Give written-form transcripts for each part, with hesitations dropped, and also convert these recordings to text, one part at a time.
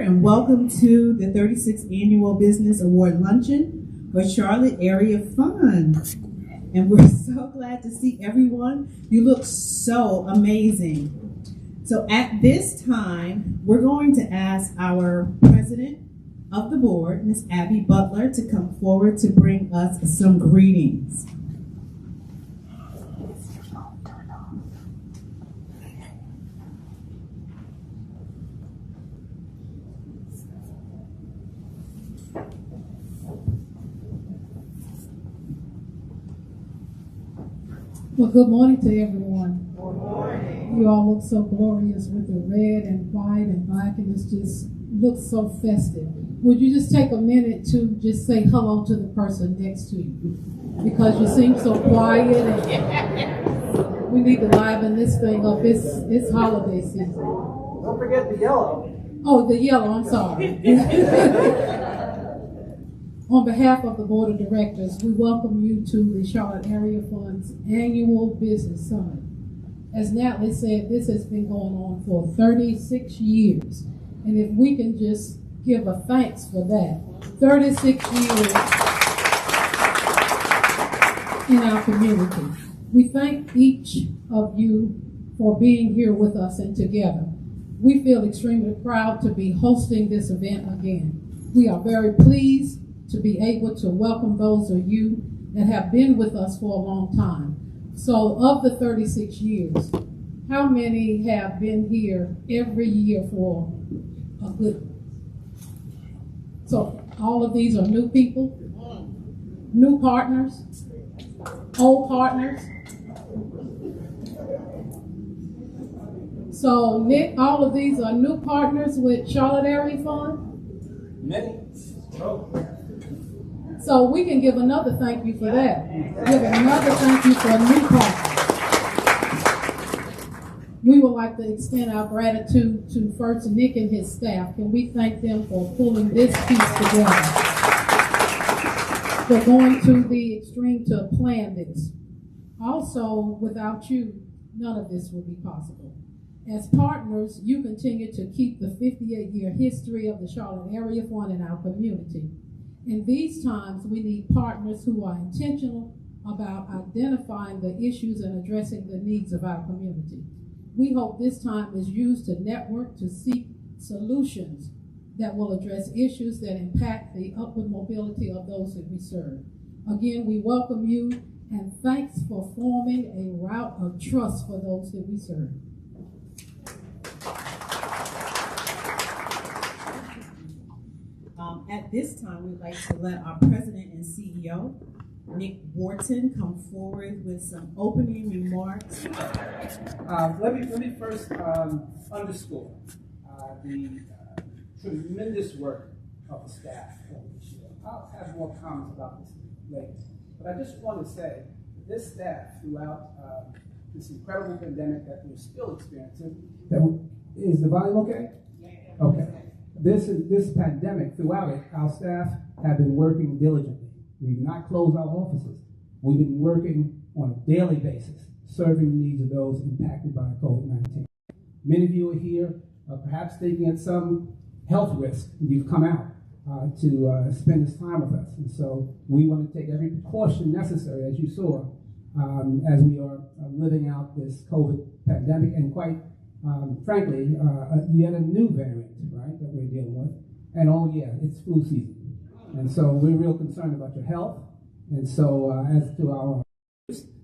and welcome to the 36th Annual Business Award Luncheon for Charlotte Area Fund. And we're so glad to see everyone. You look so amazing. So at this time, we're going to ask our president of the board, Ms. Abby Butler, to come forward to bring us some greetings. Well, good morning to everyone. Good morning. You all look so glorious with the red and white and black, and it just looks so festive. Would you just take a minute to just say hello to the person next to you? Because you seem so quiet, and we need to liven this thing up. It's holiday season. Don't forget the yellow. Oh, the yellow, I'm sorry. On behalf of the Board of Directors, we welcome you to the Charlotte Area Fund's Annual Business Summit. As Natalie said, this has been going on for 36 years. And if we can just give a thanks for that, 36 years in our community. We thank each of you for being here with us and together. We feel extremely proud to be hosting this event again. We are very pleased to be able to welcome those of you that have been with us for a long time. So of the 36 years, how many have been here every year for a good? So all of these are new people, new partners, old partners. So Nick, all of these are new partners with Charlotte Area Fund? Many. So we can give another thank you for that. Give another thank you for a new partner. We would like to extend our gratitude to First Nick and his staff. Can we thank them for pulling this piece together? For going to the extreme to plan this. Also, without you, none of this would be possible. As partners, you continue to keep the 58-year history of the Charlotte Area Fund in our community. In these times, we need partners who are intentional about identifying the issues and addressing the needs of our community. We hope this time is used to network to seek solutions that will address issues that impact the upward mobility of those that we serve. Again, we welcome you and thanks for forming a route of trust for those that we serve. At this time, we'd like to let our president and CEO, Nick Wharton, come forward with some opening remarks. Let me first underscore the tremendous work of the staff this year. I'll have more comments about this later. But I just want to say that this staff, throughout this incredible pandemic that we're still experiencing, is the volume okay? Okay. This pandemic, throughout it, our staff have been working diligently. We've not closed our offices. We've been working on a daily basis, serving the needs of those impacted by COVID-19. Many of you are here, perhaps thinking at some health risk. You've come out to spend this time with us. And so we want to take every precaution necessary, as you saw, as we are living out this COVID pandemic and quite frankly, yet a new variant, right, that we're dealing with. And oh yeah, it's flu season. And so we're real concerned about your health. And so as to our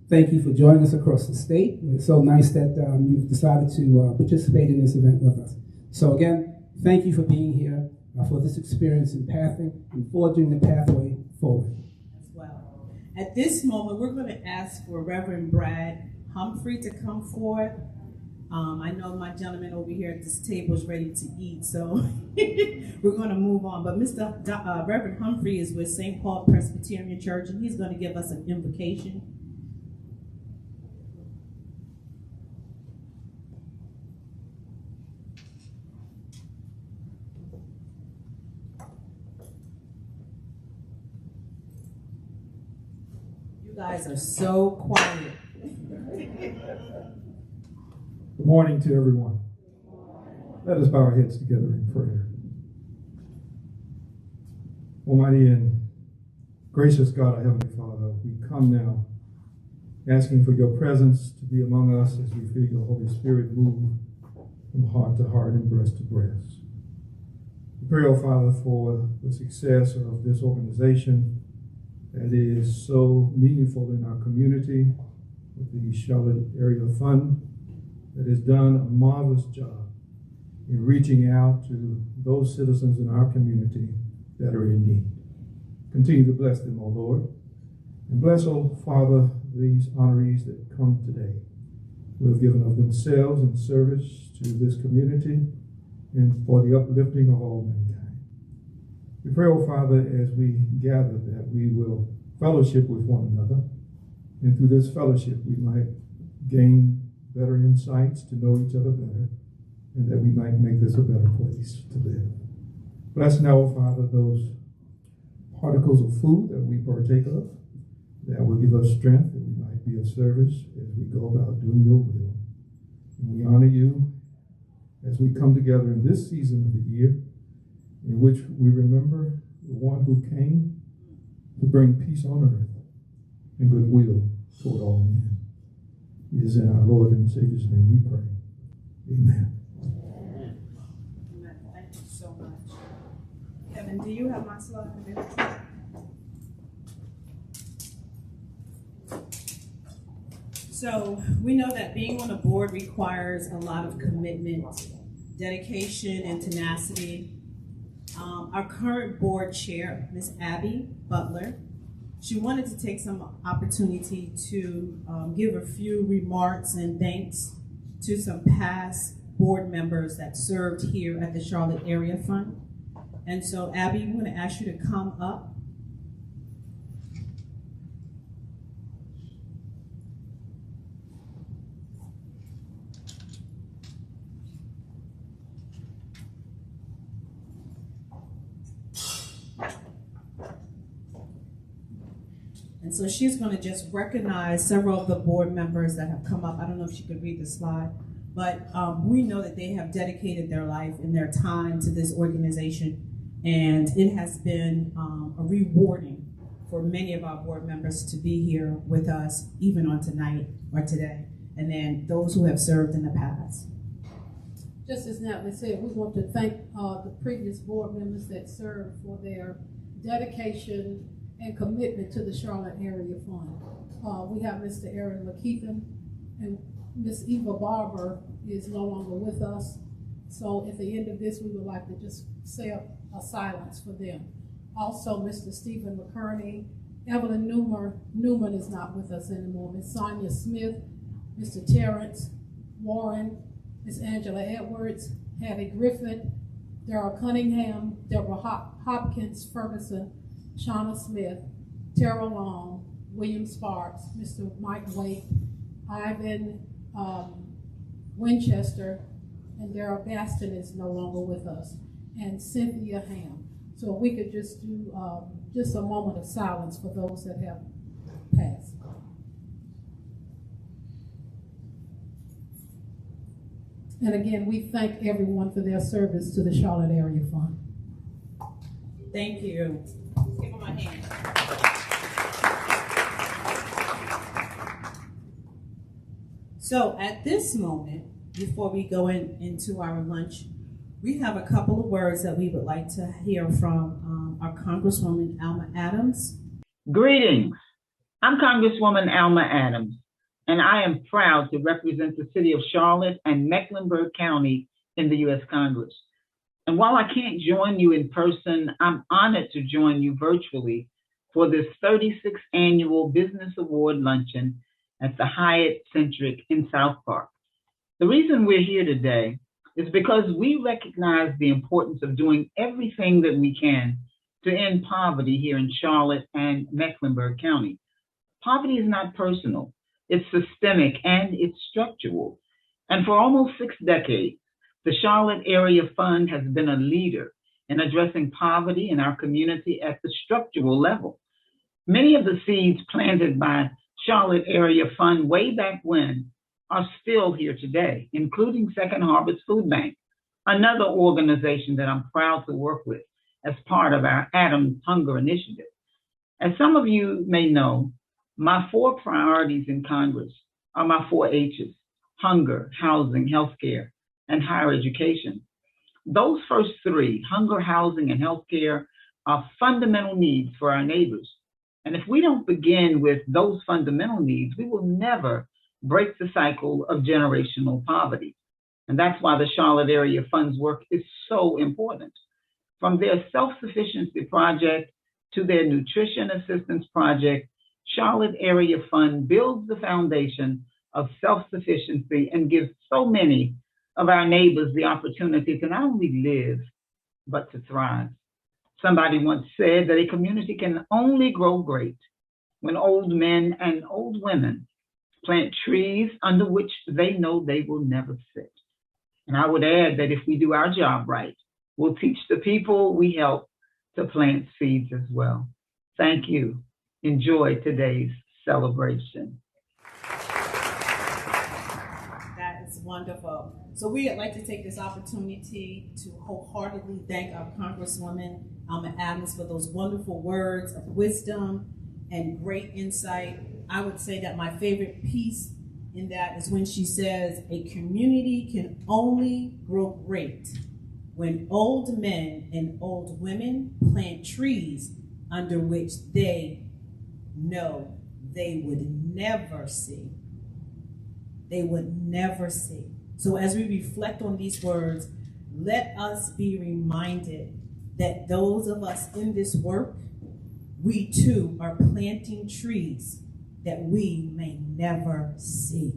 thank you for joining us across the state. It's so nice that you've decided to participate in this event with us. So again, thank you for being here, for this experience in pathing and forging the pathway forward. As well. At this moment, we're going to ask for Reverend Brad Humphrey to come forward. I know my gentleman over here at this table is ready to eat, so we're going to move on. But Reverend Humphrey is with St. Paul Presbyterian Church, and he's going to give us an invocation. You guys are so quiet. Good morning to everyone. Let us bow our heads together in prayer. Almighty and gracious God, our Heavenly Father, we come now asking for your presence to be among us as we feel your Holy Spirit move from heart to heart and breast to breast. We pray, oh Father, for the success of this organization that is so meaningful in our community with the Charlotte Area Fund that has done a marvelous job in reaching out to those citizens in our community that are in need. Continue to bless them, O Lord. And bless, O Father, these honorees that come today, who have given of themselves in service to this community and for the uplifting of all mankind. We pray, O Father, as we gather that we will fellowship with one another, and through this fellowship we might gain better insights to know each other better, and that we might make this a better place to live. Bless now, O Father, those particles of food that we partake of, that will give us strength, that we might be of service as we go about doing your will. And we honor you as we come together in this season of the year, in which we remember the one who came to bring peace on earth and goodwill toward all men. It is in our Lord and Savior's name we pray. Amen. Amen. Thank you so much. Kevin, do you have my slide? So we know that being on a board requires a lot of commitment, dedication, and tenacity. Our current board chair, Ms. Abby Butler, she wanted to take some opportunity to give a few remarks and thanks to some past board members that served here at the Charlotte Area Fund. And so, Abby, I'm going to ask you to come up. And so she's going to just recognize several of the board members that have come up. I don't know if she could read the slide, but we know that they have dedicated their life and their time to this organization, and it has been rewarding for many of our board members to be here with us, even on tonight or today, and then those who have served in the past. Just as Natalie said, we want to thank the previous board members that served for their dedication and commitment to the Charlotte Area Fund. We have Mr. Aaron McKeithen, and Miss Eva Barber is no longer with us. So at the end of this, we would like to just say a silence for them. Also, Mr. Stephen McCurney, Evelyn Newman is not with us anymore. Miss Sonia Smith, Mr. Terrence Warren, Miss Angela Edwards, Hattie Griffin, Darrell Cunningham, Deborah Hopkins Ferguson, Shauna Smith, Tara Long, William Sparks, Mr. Mike Wake, Ivan Winchester, and Darrell Baston is no longer with us, and Cynthia Ham. So we could just do just a moment of silence for those that have passed. And again, we thank everyone for their service to the Charlotte Area Fund. Thank you. Give them a hand. So at this moment, before we go into our lunch, we have a couple of words that we would like to hear from our Congresswoman Alma Adams. Greetings. I'm Congresswoman Alma Adams, and I am proud to represent the city of Charlotte and Mecklenburg County in the U.S. Congress. And while I can't join you in person, I'm honored to join you virtually for this 36th annual Business Award Luncheon at the Hyatt Centric in South Park. The reason we're here today is because we recognize the importance of doing everything that we can to end poverty here in Charlotte and Mecklenburg County. Poverty is not personal, it's systemic and it's structural. And for almost 6 decades, the Charlotte Area Fund has been a leader in addressing poverty in our community at the structural level. Many of the seeds planted by Charlotte Area Fund way back when are still here today, including Second Harvest Food Bank, another organization that I'm proud to work with as part of our Adams Hunger Initiative. As some of you may know, my 4 priorities in Congress are my 4 H's: hunger, housing, healthcare, and higher education. Those first 3, hunger, housing, and healthcare, are fundamental needs for our neighbors. And if we don't begin with those fundamental needs, we will never break the cycle of generational poverty. And that's why the Charlotte Area Fund's work is so important. From their self-sufficiency project to their nutrition assistance project, Charlotte Area Fund builds the foundation of self-sufficiency and gives so many of our neighbors the opportunity to not only live, but to thrive. Somebody once said that a community can only grow great when old men and old women plant trees under which they know they will never sit. And I would add that if we do our job right, we'll teach the people we help to plant seeds as well. Thank you. Enjoy today's celebration. That is wonderful. So we would like to take this opportunity to wholeheartedly thank our Congresswoman Alma Adams for those wonderful words of wisdom and great insight. I would say that my favorite piece in that is when she says, a community can only grow great when old men and old women plant trees under which they know they would never see. They would never see. So as we reflect on these words, let us be reminded that those of us in this work, we too are planting trees that we may never see.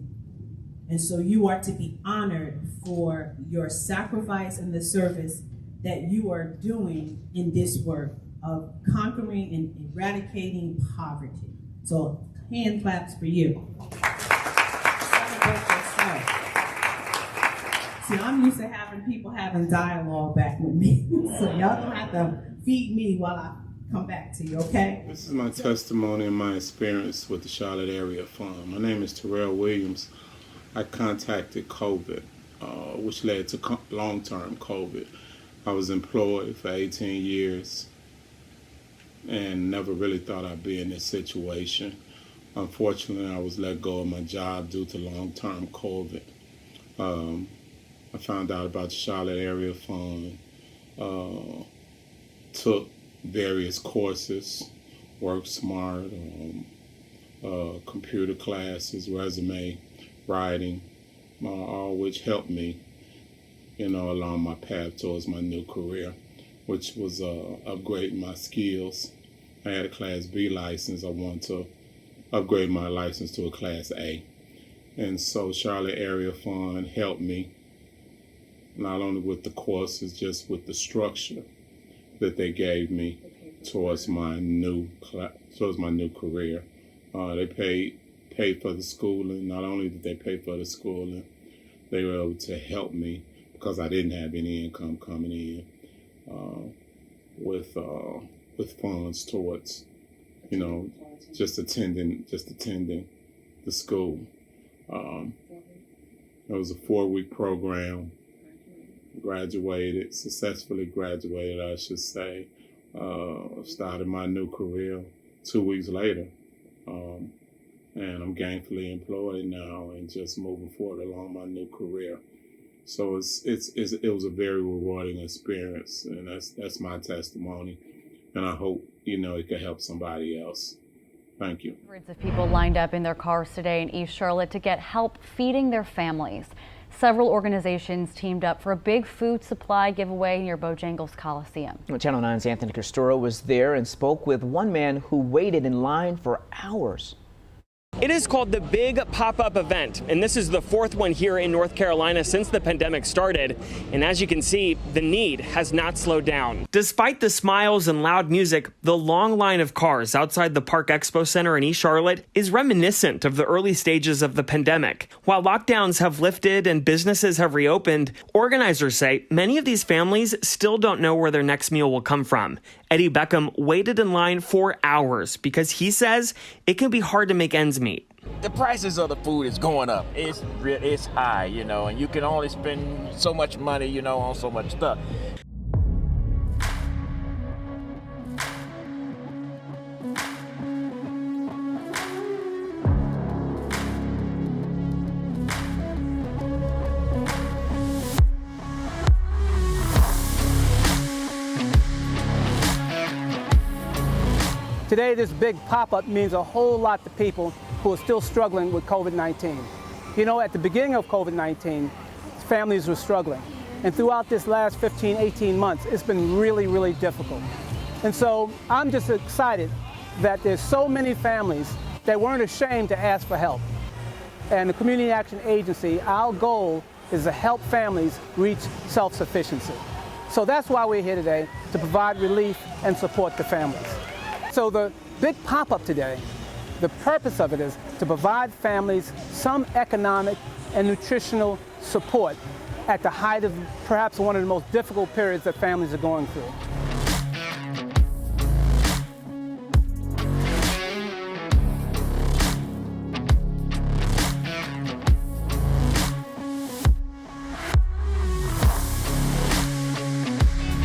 And so you are to be honored for your sacrifice and the service that you are doing in this work of conquering and eradicating poverty. So hand claps for you. Celebrate yourself. See, I'm used to having people having dialogue back with me. So y'all don't have to feed me while I come back to you, okay? This is my testimony and my experience with the Charlotte Area Fund. My name is Terrell Williams. I contacted COVID, which led to long-term COVID. I was employed for 18 years and never really thought I'd be in this situation. Unfortunately, I was let go of my job due to long-term COVID. I found out about the Charlotte Area Fund, took various courses, Work Smart, computer classes, resume writing, all which helped me, along my path towards my new career, which was upgrading my skills. I had a Class B license. I wanted to upgrade my license to a Class A. And so Charlotte Area Fund helped me, not only with the courses, just with the structure that they gave me towards my new career. They paid for the schooling. Not only did they pay for the schooling, they were able to help me because I didn't have any income coming in with funds towards, just attending the school. It was a 4-week program. Successfully graduated, I should say. Started my new career 2 weeks later. And I'm gainfully employed now and just moving forward along my new career. So it was a very rewarding experience, and that's my testimony. And I hope, it could help somebody else. Thank you. Hundreds of people lined up in their cars today in East Charlotte to get help feeding their families. Several organizations teamed up for a big food supply giveaway near Bojangles Coliseum. Channel 9's Anthony Castoro was there and spoke with one man who waited in line for hours. It is called the Big Pop-Up Event, and this is the 4th one here in North Carolina since the pandemic started. And as you can see, the need has not slowed down. Despite the smiles and loud music, the long line of cars outside the Park Expo Center in East Charlotte is reminiscent of the early stages of the pandemic. While lockdowns have lifted and businesses have reopened, organizers say many of these families still don't know where their next meal will come from. Eddie Beckham waited in line for hours because he says it can be hard to make ends meet. The prices of the food is going up. It's high, and you can only spend so much money, on so much stuff. Today, this big pop-up means a whole lot to people who are still struggling with COVID-19. You know, at the beginning of COVID-19, families were struggling. And throughout this last 15, 18 months, it's been really, really difficult. And so I'm just excited that there's so many families that weren't ashamed to ask for help. And the Community Action Agency, our goal is to help families reach self-sufficiency. So that's why we're here today, to provide relief and support to families. So the big pop-up today, the purpose of it is to provide families some economic and nutritional support at the height of perhaps one of the most difficult periods that families are going through.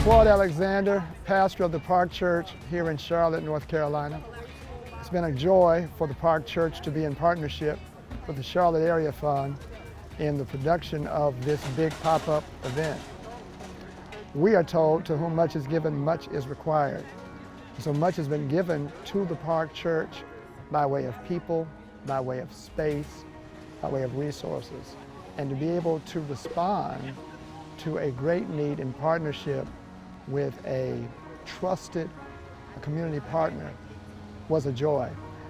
Ward Alexander, pastor of the Park Church here in Charlotte, North Carolina. It's been a joy for the Park Church to be in partnership with the Charlotte Area Fund in the production of this big pop-up event. We are told to whom much is given, much is required. So much has been given to the Park Church by way of people, by way of space, by way of resources. And to be able to respond to a great need in partnership with a trusted community partner was a joy.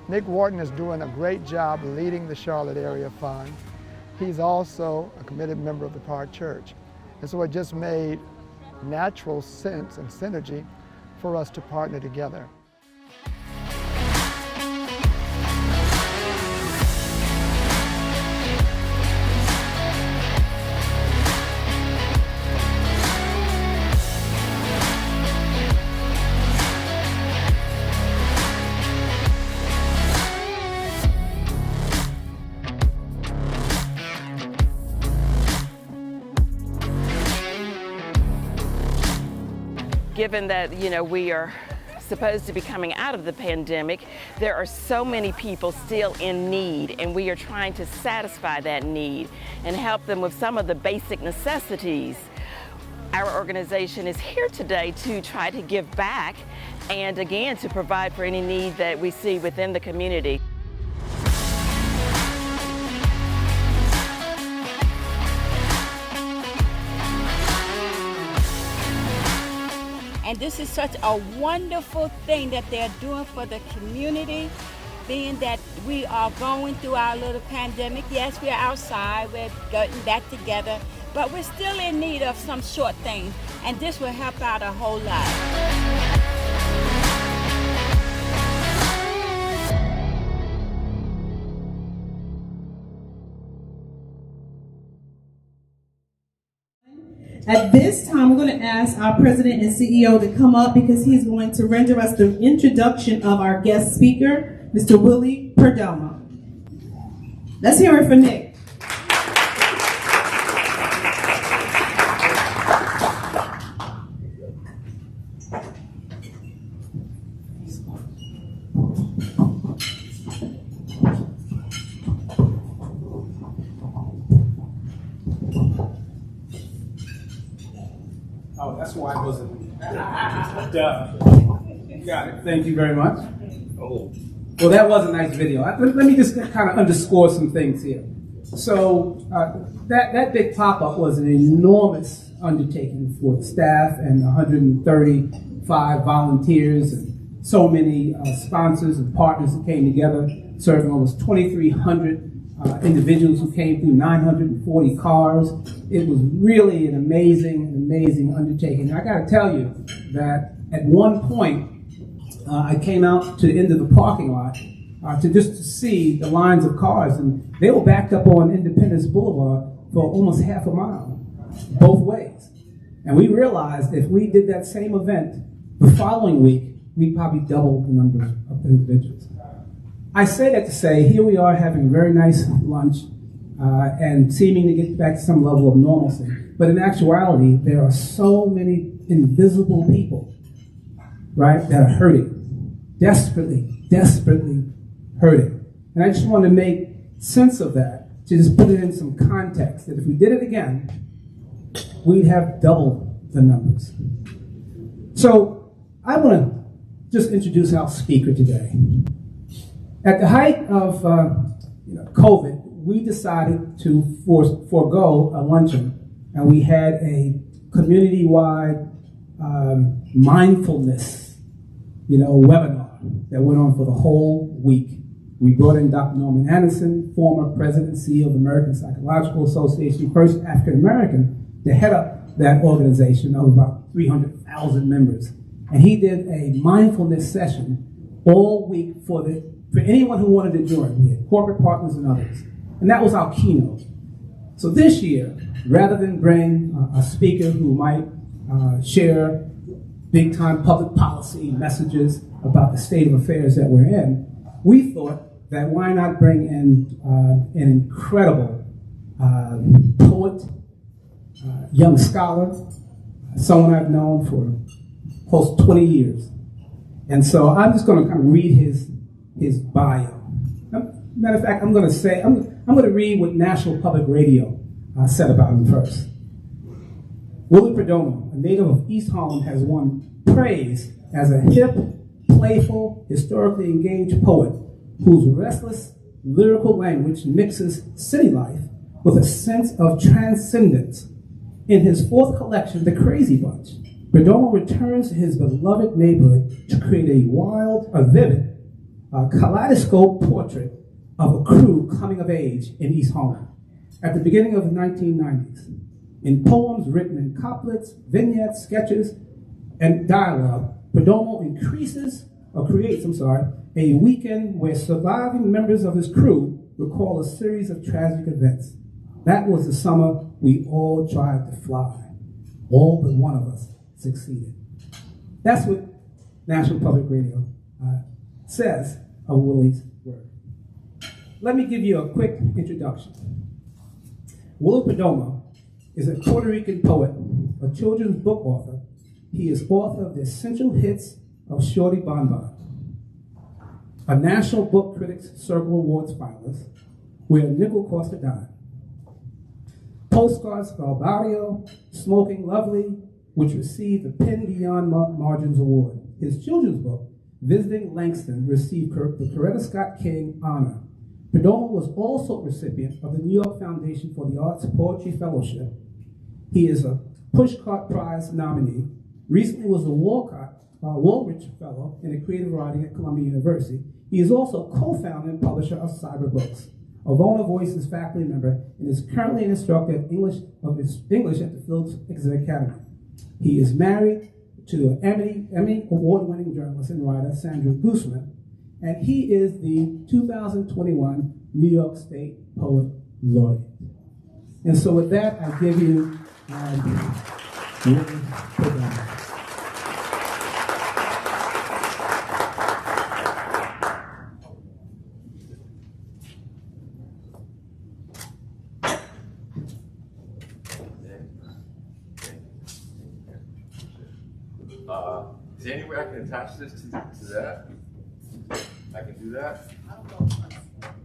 Nick Wharton is doing a great job leading the Charlotte Area Fund. He's also a committed member of the Park Church. And so it just made natural sense and synergy for us to partner together. Given that, we are supposed to be coming out of the pandemic, there are so many people still in need, and we are trying to satisfy that need and help them with some of the basic necessities. Our organization is here today to try to give back and again to provide for any need that we see within the community. And this is such a wonderful thing that they're doing for the community, being that we are going through our little pandemic. Yes, we're outside, we're getting back together, but we're still in need of some short things, and this will help out a whole lot. At this time, we're going to ask our president and CEO to come up because he's going to render us the introduction of our guest speaker, Mr. Willie Perdelma. Let's hear it for Nick. Oh, that's why I wasn't. Duh. Got it. Thank you very much. Oh. Well, that was a nice video. Let me just kind of underscore some things here. So that big pop-up was an enormous undertaking for the staff and 135 volunteers and so many sponsors and partners that came together, serving almost 2,300 individuals who came through 940 cars. It was really an amazing undertaking. And I got to tell you that at one point, I came out to the end of the parking lot to see the lines of cars, and they were backed up on Independence Boulevard for almost half a mile, both ways. And we realized if we did that same event the following week, we'd probably double the numbers of individuals. I say that to say, here we are having a very nice lunch and seeming to get back to some level of normalcy. But in actuality, there are so many invisible people, right, that are hurting, desperately hurting. And I just want to make sense of that, to just put it in some context, that if we did it again, we'd have double the numbers. So I want to just introduce our speaker today. At the height of COVID, we decided to forego a luncheon, and we had a community-wide mindfulness, webinar that went on for the whole week. We brought in Dr. Norman Anderson, former president and CEO of the American Psychological Association, first African American to head up that organization of about 300,000 members. And he did a mindfulness session all week for anyone who wanted to join. We had corporate partners and others. And that was our keynote. So this year, rather than bring a speaker who might share big-time public policy messages about the state of affairs that we're in, we thought that why not bring in an incredible poet, young scholar, someone I've known for close to 20 years. And so I'm just going to kind of read his bio. Matter of fact, I'm going to read what National Public Radio said about him first. Willard Perdomo, a native of East Harlem, has won praise as a hip, playful, historically engaged poet whose restless, lyrical language mixes city life with a sense of transcendence. In his fourth collection, The Crazy Bunch, Perdomo returns to his beloved neighborhood to create a vivid, kaleidoscope portrait of a crew coming of age in East Harlem at the beginning of the 1990s. In poems written in couplets, vignettes, sketches, and dialogue, Perdomo creates a weekend where surviving members of his crew recall a series of tragic events. That was the summer we all tried to fly. All but one of us succeeded. That's what National Public Radio says of Willie's work. Let me give you a quick introduction. Willard Perdomo is a Puerto Rican poet, a children's book author. He is author of the essential hits of Shorty Bon Bon, a National Book Critics Circle Awards finalist, where a nickel cost a dime. Postcards for Barrio, Smoking Lovely, which received the Pen Beyond Margins Award. His children's book, Visiting Langston, received the Coretta Scott King honor. Perdomo was also a recipient of the New York Foundation for the Arts Poetry Fellowship. He is a Pushcart Prize nominee. Recently was a Woolrich Fellow in Creative Writing at Columbia University. He is also co-founder and publisher of Cyber Books, a Vona Voices faculty member, and is currently an instructor of English at the Phillips Exeter Academy. He is married to Emmy award-winning journalist and writer Sandra Guzman, and he is the 2021 New York State Poet Laureate. And so with that, I give you Willie Perdomo. Is there any way I can attach this to that? I can do that?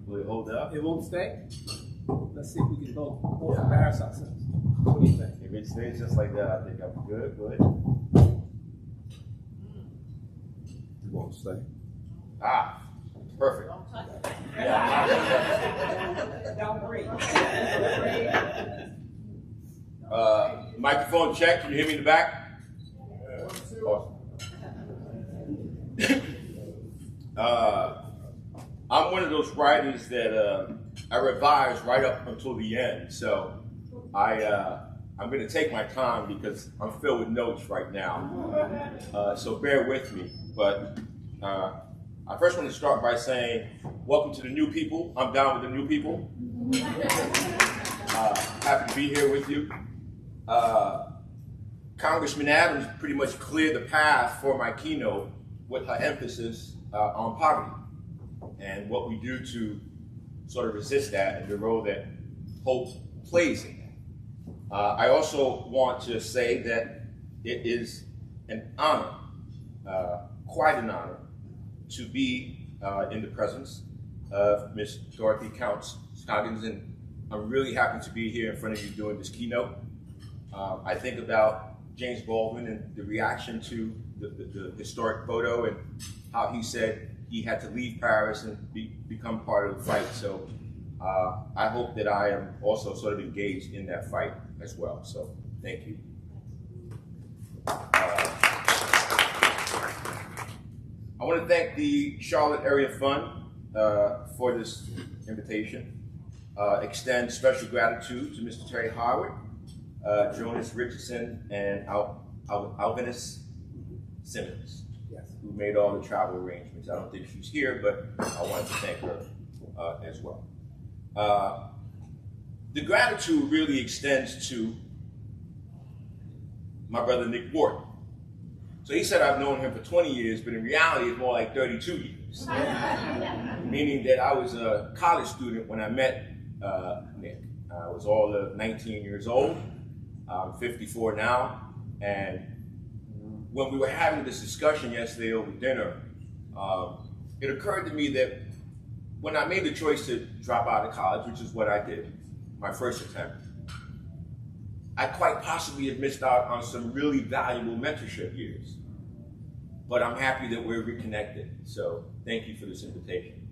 Will it hold up? It won't stay? Let's see if we can both embarrass ourselves. What do you think? If it stays just like that, I think I'm good. Good. It won't stay. Ah, perfect. Don't breathe. Microphone check. Can you hear me in the back? Awesome. I'm one of those writers that I revise right up until the end. So I'm going to take my time because I'm filled with notes right now. So bear with me. But I first want to start by saying, welcome to the new people. I'm down with the new people. Happy to be here with you. Congressman Adams pretty much cleared the path for my keynote with her emphasis on poverty and what we do to sort of resist that and the role that hope plays in that. I also want to say that it is an honor, quite an honor, to be in the presence of Ms. Dorothy Counts-Scoggins, and I'm really happy to be here in front of you doing this keynote. I think about James Baldwin and the reaction to the historic photo and how he said he had to leave Paris and become part of the fight. So I hope that I am also sort of engaged in that fight as well. So thank you. I want to thank the Charlotte Area Fund for this invitation. Extend special gratitude to Mr. Terry Howard, Jonas Richardson, and Alvinus Simmons, who made all the travel arrangements. I don't think she's here, but I wanted to thank her as well. The gratitude really extends to my brother Nick Wharton. So he said I've known him for 20 years, but in reality it's more like 32 years. Meaning that I was a college student when I met Nick. I was all of 19 years old. I'm 54 now. And when we were having this discussion yesterday over dinner, it occurred to me that when I made the choice to drop out of college, which is what I did, my first attempt, I quite possibly have missed out on some really valuable mentorship years. But I'm happy that we're reconnected. So thank you for this invitation.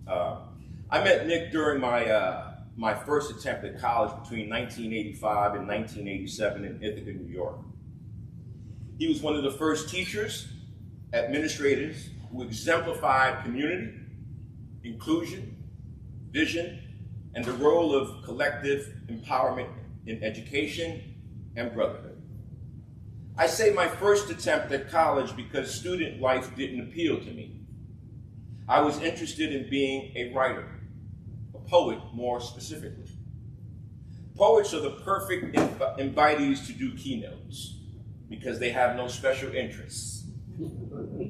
I met Nick during my first attempt at college between 1985 and 1987 in Ithaca, New York. He was one of the first teachers, administrators who exemplified community, inclusion, vision, and the role of collective empowerment in education and brotherhood. I say my first attempt at college because student life didn't appeal to me. I was interested in being a writer, a poet more specifically. Poets are the perfect invitees to do keynotes because they have no special interests.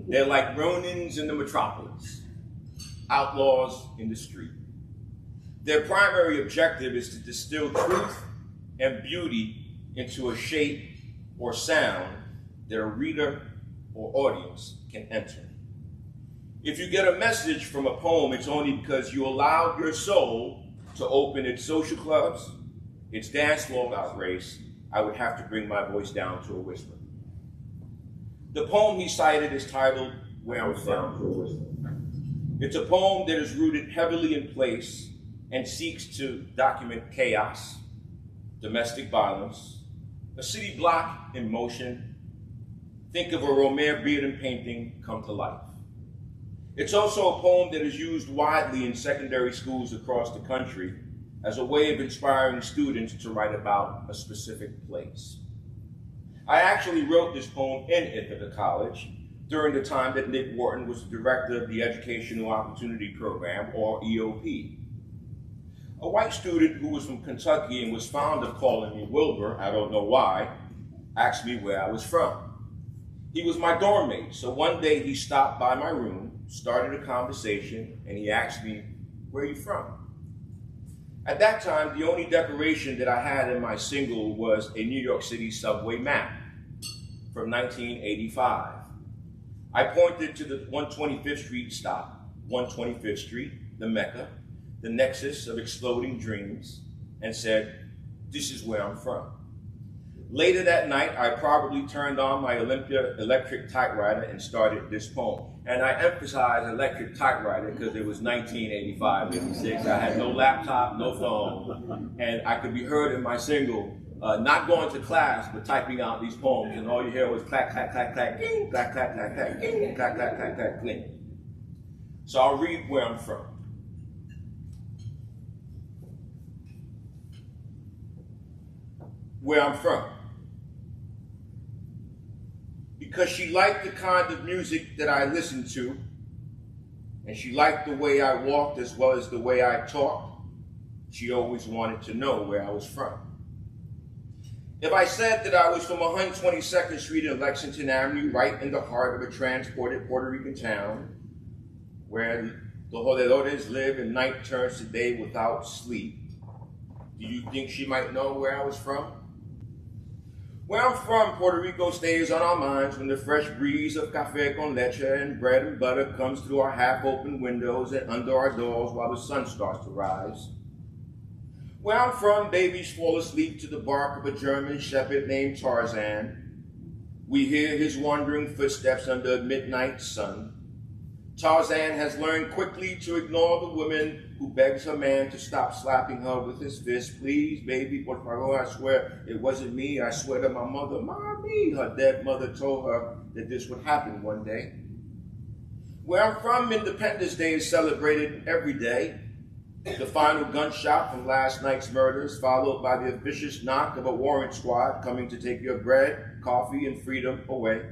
They're like Ronins in the metropolis, outlaws in the street. Their primary objective is to distill truth and beauty into a shape or sound that a reader or audience can enter. If you get a message from a poem, it's only because you allowed your soul to open its social clubs, its dance floor race. I would have to bring my voice down to a whisper. The poem he cited is titled Where I'm From. It's a poem that is rooted heavily in place and seeks to document chaos, domestic violence, a city block in motion. Think of a Romare Bearden painting come to life. It's also a poem that is used widely in secondary schools across the country as a way of inspiring students to write about a specific place. I actually wrote this poem in Ithaca College during the time that Nick Wharton was the director of the Educational Opportunity Program, or EOP. A white student who was from Kentucky and was fond of calling me Wilbur, I don't know why, asked me where I was from. He was my dorm mate, so one day he stopped by my room, started a conversation, and he asked me, where are you from? At that time, the only decoration that I had in my single was a New York City subway map from 1985. I pointed to the 125th Street stop, 125th Street, the Mecca, the nexus of exploding dreams, and said, this is where I'm from. Later that night, I probably turned on my Olympia electric typewriter and started this poem. And I emphasize electric typewriter because it was 1985, 86. I had no laptop, no phone, and I could be heard in my single, not going to class, but typing out these poems, and all you hear was clack, clack, clack, clack, ging, clack, clack, clack, clack, ging, clack, clack, clack, clack, cling. So I'll read where I'm from. Where I'm from. Because she liked the kind of music that I listened to, and she liked the way I walked as well as the way I talked, she always wanted to know where I was from. If I said that I was from 122nd Street and Lexington Avenue, right in the heart of a transported Puerto Rican town, where the jodedores live and night turns to day without sleep, do you think she might know where I was from? Where I'm from, Puerto Rico stays on our minds when the fresh breeze of café con leche and bread and butter comes through our half-open windows and under our doors while the sun starts to rise. Where I'm from, babies fall asleep to the bark of a German shepherd named Tarzan. We hear his wandering footsteps under a midnight sun. Tarzan has learned quickly to ignore the woman who begs her man to stop slapping her with his fist. Please, baby, por favor, I swear it wasn't me. I swear to my mother, Mommy. Her dead mother told her that this would happen one day. Where I'm from, Independence Day is celebrated every day. The final gunshot from last night's murders, followed by the vicious knock of a warrant squad coming to take your bread, coffee, and freedom away.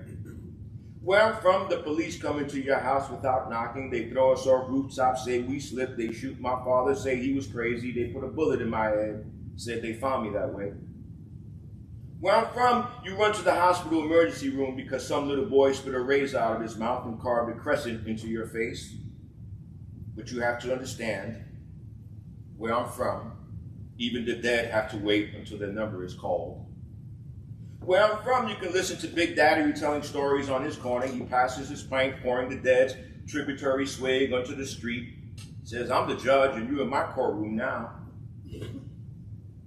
Where I'm from, the police come into your house without knocking. They throw us off rooftops, say we slipped. They shoot my father, say he was crazy. They put a bullet in my head, said they found me that way. Where I'm from, you run to the hospital emergency room because some little boy spit a razor out of his mouth and carved a crescent into your face. But you have to understand, where I'm from, even the dead have to wait until their number is called. Where I'm from, you can listen to Big Daddy retelling stories on his corner. He passes his pint, pouring the dead's tributary swig onto the street. Says, I'm the judge and you in my courtroom now.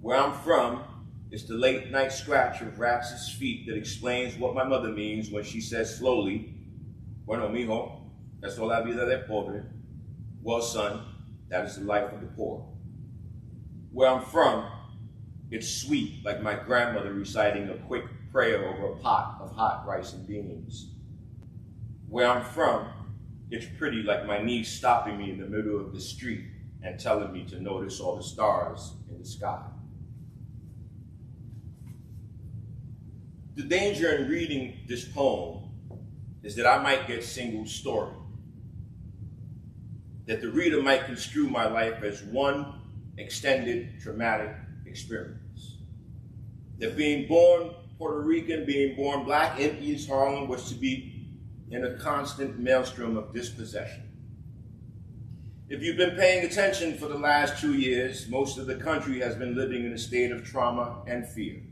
Where I'm from, it's the late night scratch of rats' feet that explains what my mother means when she says slowly, bueno, mijo, es la vida del pobre. Well, son, that is the life of the poor. Where I'm from, it's sweet, like my grandmother reciting a quick prayer over a pot of hot rice and beans. Where I'm from, it's pretty, like my niece stopping me in the middle of the street and telling me to notice all the stars in the sky. The danger in reading this poem is that I might get single story, that the reader might construe my life as one extended traumatic experience. That being born Puerto Rican, being born Black in East Harlem was to be in a constant maelstrom of dispossession. If you've been paying attention for the last 2 years, most of the country has been living in a state of trauma and fear.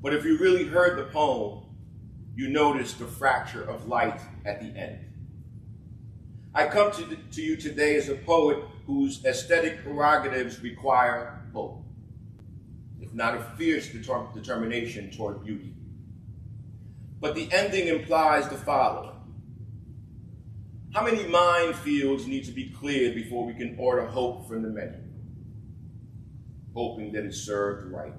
But if you really heard the poem, you noticed the fracture of light at the end. I come to you today as a poet whose aesthetic prerogatives require hope, if not a fierce determination toward beauty. But the ending implies the following. How many minefields need to be cleared before we can order hope from the menu? Hoping that it's served right.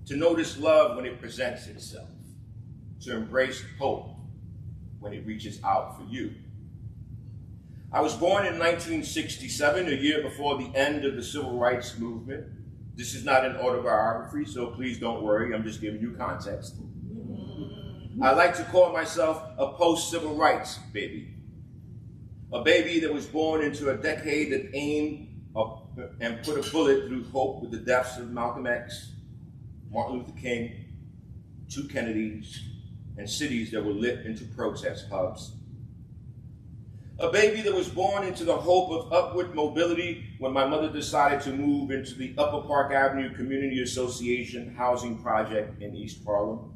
To notice love when it presents itself. To embrace hope when it reaches out for you. I was born in 1967, a year before the end of the Civil Rights Movement. This is not an autobiography, so please don't worry, I'm just giving you context. I like to call myself a post-civil rights baby. A baby that was born into a decade that aimed and put a bullet through hope with the deaths of Malcolm X, Martin Luther King, 2 Kennedys, and cities that were lit into protest hubs. A baby that was born into the hope of upward mobility when my mother decided to move into the Upper Park Avenue Community Association housing project in East Harlem.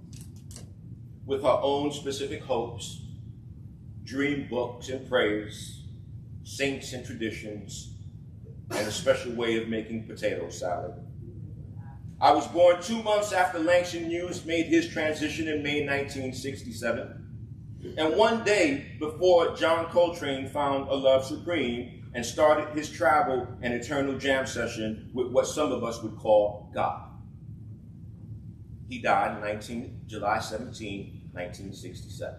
With her own specific hopes, dream books and prayers, saints and traditions, and a special way of making potato salad. I was born 2 months after Luncheon News made his transition in May 1967. And one day before John Coltrane found a love supreme and started his travel and eternal jam session with what some of us would call God. He died July 17, 1967.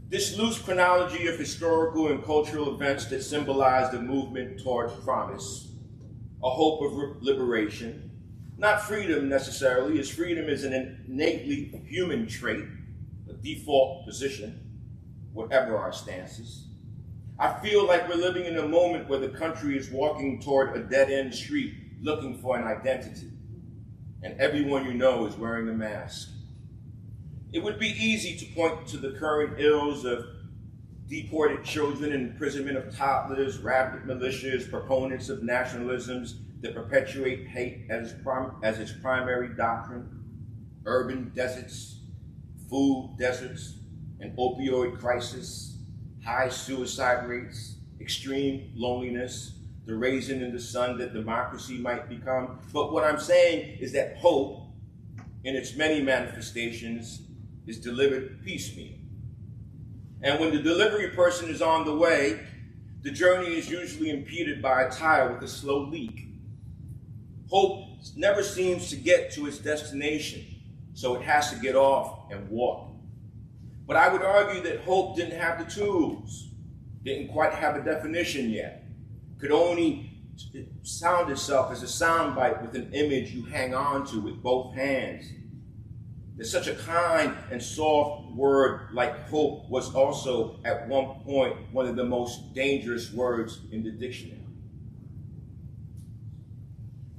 This loose chronology of historical and cultural events that symbolize the movement toward promise, a hope of liberation, not freedom necessarily, as freedom is an innately human trait, a default position, whatever our stances. I feel like we're living in a moment where the country is walking toward a dead-end street looking for an identity, and everyone you know is wearing a mask. It would be easy to point to the current ills of deported children, imprisonment of toddlers, rabid militias, proponents of nationalisms that perpetuate hate as its primary doctrine, urban deserts, food deserts, an opioid crisis, high suicide rates, extreme loneliness, the raisin in the sun that democracy might become. But what I'm saying is that hope, in its many manifestations, is delivered piecemeal. And when the delivery person is on the way, the journey is usually impeded by a tire with a slow leak. Hope never seems to get to its destination, so it has to get off and walk. But I would argue that hope didn't have the tools, didn't quite have a definition yet, could only sound itself as a soundbite with an image you hang on to with both hands. That such a kind and soft word like hope was also at one point one of the most dangerous words in the dictionary.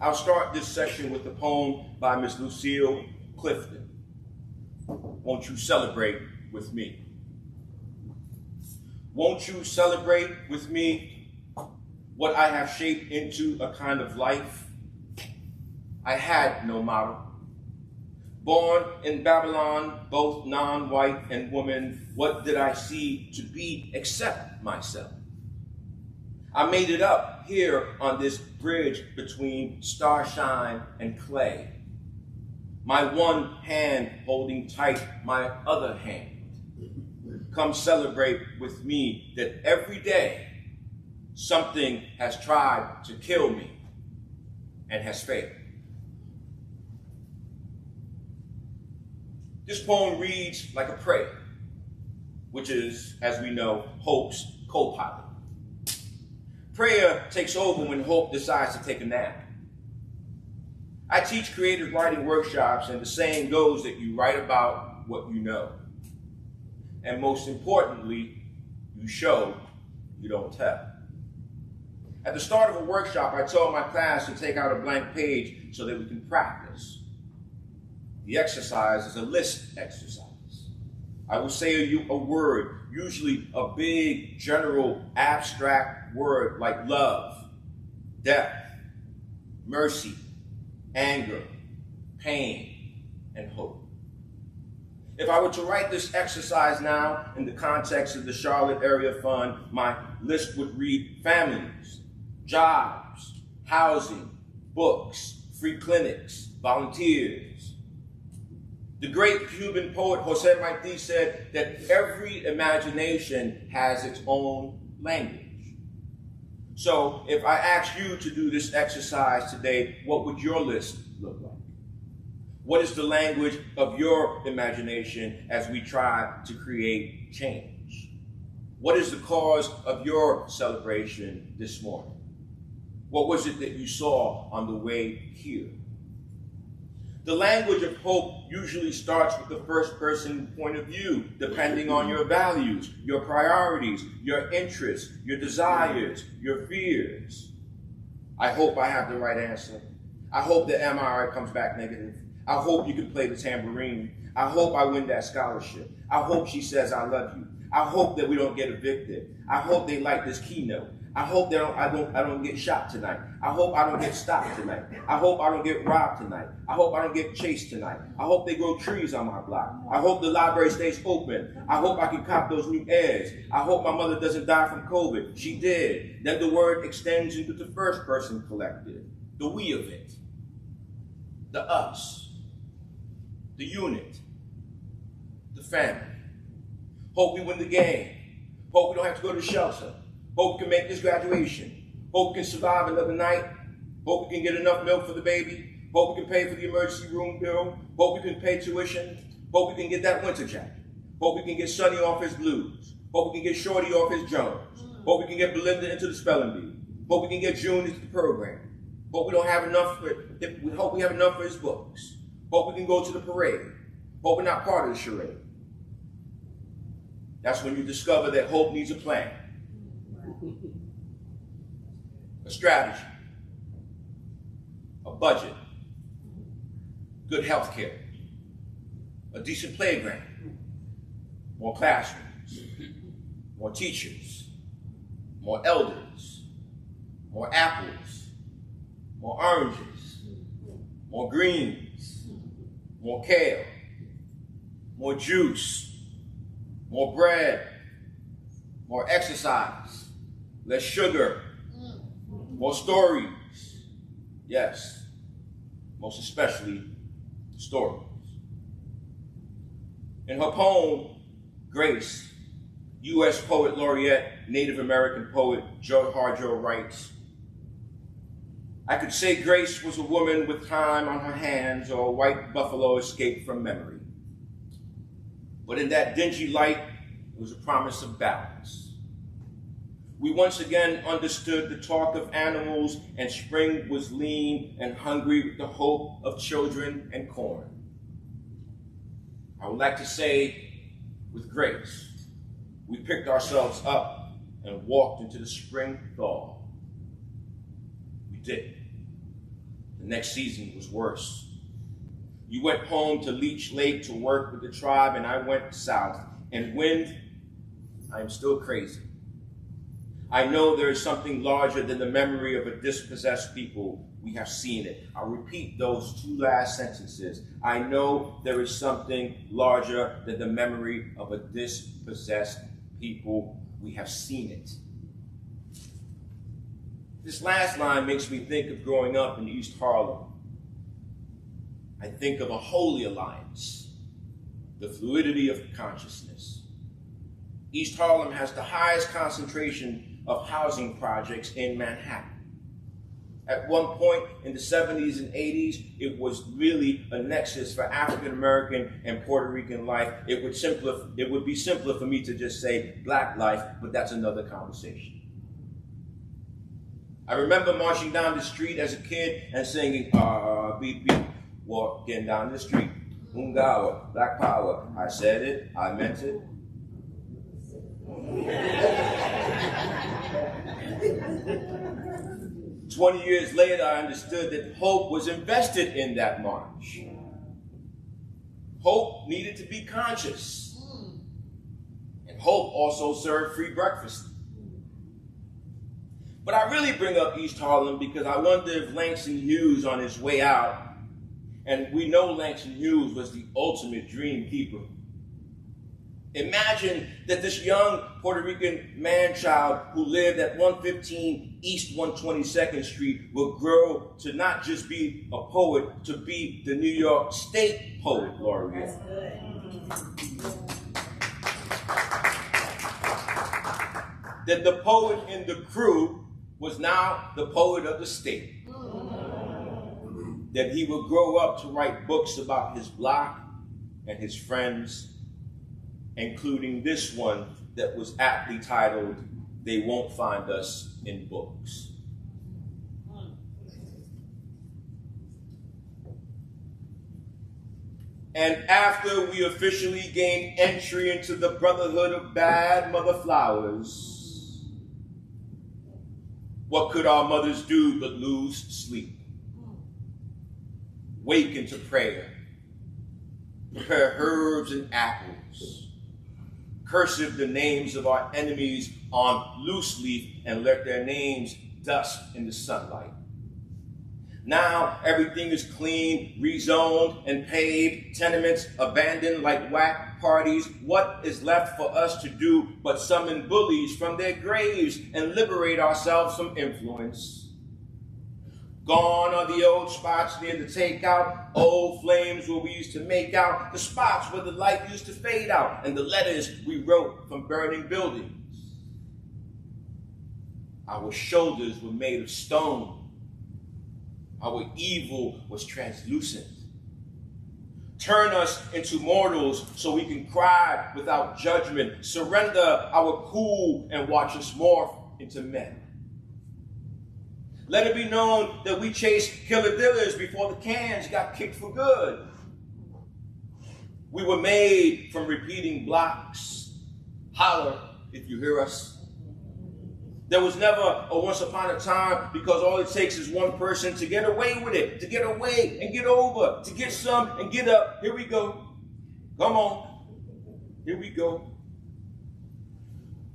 I'll start this session with a poem by Miss Lucille Clifton. Won't you celebrate with me? Won't you celebrate with me what I have shaped into a kind of life? I had no model. Born in Babylon, both non-white and woman, what did I see to be except myself? I made it up here on this bridge between starshine and clay. My one hand holding tight my other hand. Come celebrate with me that every day something has tried to kill me and has failed. This poem reads like a prayer, which is, as we know, hope's co-pilot. Prayer takes over when hope decides to take a nap. I teach creative writing workshops, and the saying goes that you write about what you know. And most importantly, you show, you don't tell. At the start of a workshop, I told my class to take out a blank page so that we can practice. The exercise is a list exercise. I will say a word, usually a big, general, abstract word like love, death, mercy, anger, pain, and hope. If I were to write this exercise now in the context of the Charlotte Area Fund, my list would read families, jobs, housing, books, free clinics, volunteers. The great Cuban poet Jose Marti said that every imagination has its own language. So if I asked you to do this exercise today, what would your list look like? What is the language of your imagination as we try to create change? What is the cause of your celebration this morning? What was it that you saw on the way here? The language of hope usually starts with the first person point of view, depending on your values, your priorities, your interests, your desires, your fears. I hope I have the right answer. I hope the MRI comes back negative. I hope you can play the tambourine. I hope I win that scholarship. I hope she says I love you. I hope that we don't get evicted. I hope they like this keynote. I hope I don't get shot tonight. I hope I don't get stopped tonight. I hope I don't get robbed tonight. I hope I don't get chased tonight. I hope they grow trees on my block. I hope the library stays open. I hope I can cop those new airs. I hope my mother doesn't die from COVID. She did. Then the word extends into the first person collective, the we of it, the us, the unit, the family. Hope we win the game. Hope we don't have to go to the shelter. Hope we can make this graduation. Hope we can survive another night. Hope we can get enough milk for the baby. Hope we can pay for the emergency room bill. Hope we can pay tuition. Hope we can get that winter jacket. Hope we can get Sonny off his blues. Hope we can get Shorty off his Jones. Hope we can get Belinda into the spelling bee. Hope we can get June into the program. Hope we don't have enough we hope we have enough for his books. Hope we can go to the parade. Hope we're not part of the charade. That's when you discover that hope needs a plan. A strategy, a budget, good health care, a decent playground, more classrooms, more teachers, more elders, more apples, more oranges, more greens, more kale, more juice, more bread, more exercise, less sugar, More stories. Yes, most especially stories. In her poem, Grace, U.S. Poet Laureate, Native American poet Joe Harjo writes, I could say Grace was a woman with time on her hands or a white buffalo escaped from memory. But in that dingy light, it was a promise of balance. We once again understood the talk of animals, and spring was lean and hungry with the hope of children and corn. I would like to say, with Grace, we picked ourselves up and walked into the spring thaw. We did. The next season was worse. You went home to Leech Lake to work with the tribe, and I went south. And wind, I am still crazy. I know there is something larger than the memory of a dispossessed people. We have seen it. I'll repeat those two last sentences. I know there is something larger than the memory of a dispossessed people. We have seen it. This last line makes me think of growing up in East Harlem. I think of a holy alliance, the fluidity of consciousness. East Harlem has the highest concentration of housing projects in Manhattan. At one point in the 70s and 80s, it was really a nexus for African American and Puerto Rican life. It would be simpler for me to just say black life, but that's another conversation. I remember marching down the street as a kid and singing, beep, beep, walking down the street, Ungawa, Black Power. I said it, I meant it. 20 years later, I understood that hope was invested in that march. Hope needed to be conscious. And hope also served free breakfast. But I really bring up East Harlem because I wonder if Langston Hughes on his way out, and we know Langston Hughes was the ultimate dream keeper. Imagine that this young Puerto Rican man-child who lived at 115 East 122nd Street will grow to not just be a poet, to be the New York State Poet Laureate. That's good. That the poet in the crew was now the poet of the state. That he would grow up to write books about his block and his friends, including this one that was aptly titled, They Won't Find Us in Books. And after we officially gained entry into the Brotherhood of Bad Mother Flowers, what could our mothers do but lose sleep? Wake into prayer, prepare herbs and apples, cursive the names of our enemies on loose leaf and let their names dust in the sunlight. Now everything is clean, rezoned and paved, tenements abandoned like whack parties. What is left for us to do but summon bullies from their graves and liberate ourselves from influence? Gone are the old spots near the takeout, old flames where we used to make out, the spots where the light used to fade out, and the letters we wrote from burning buildings. Our shoulders were made of stone. Our evil was translucent. Turn us into mortals so we can cry without judgment. Surrender our cool and watch us morph into men. Let it be known that we chased killer dealers before the cans got kicked for good. We were made from repeating blocks. Holler if you hear us. There was never a once upon a time because all it takes is one person to get away with it, to get away and get over, to get some and get up. Here we go. Come on. Here we go.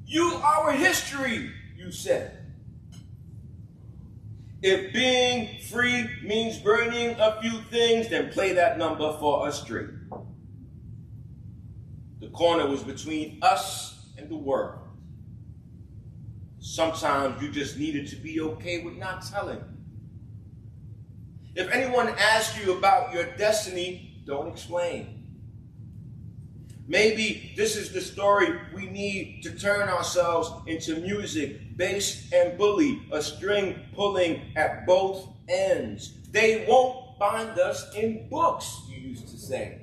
You are history, you said. If being free means burning a few things, then play that number for us straight. The corner was between us and the world. Sometimes you just needed to be okay with not telling. If anyone asks you about your destiny, don't explain. Maybe this is the story we need to turn ourselves into music, bass and bully, a string pulling at both ends. They won't bind us in books, you used to say.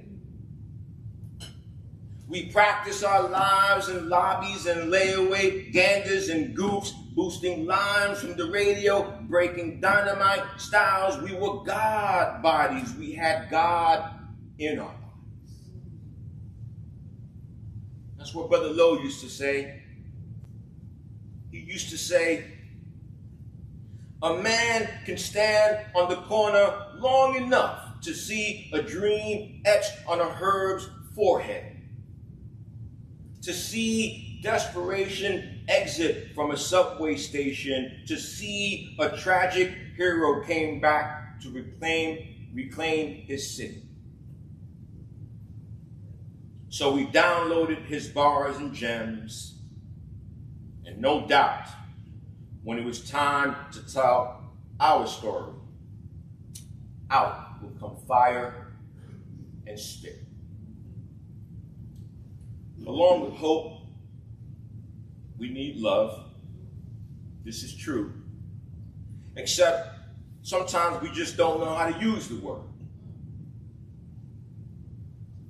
We practice our lives in lobbies and layaway ganders and goofs, boosting lines from the radio, breaking dynamite styles. We were God bodies. We had God in our bodies. That's what Brother Lowe used to say. He used to say, a man can stand on the corner long enough to see a dream etched on a herb's forehead, to see desperation exit from a subway station, to see a tragic hero came back to reclaim his city. So we downloaded his bars and gems, and no doubt, when it was time to tell our story, out would come fire and spit. Along with hope, we need love. This is true. Except sometimes we just don't know how to use the word.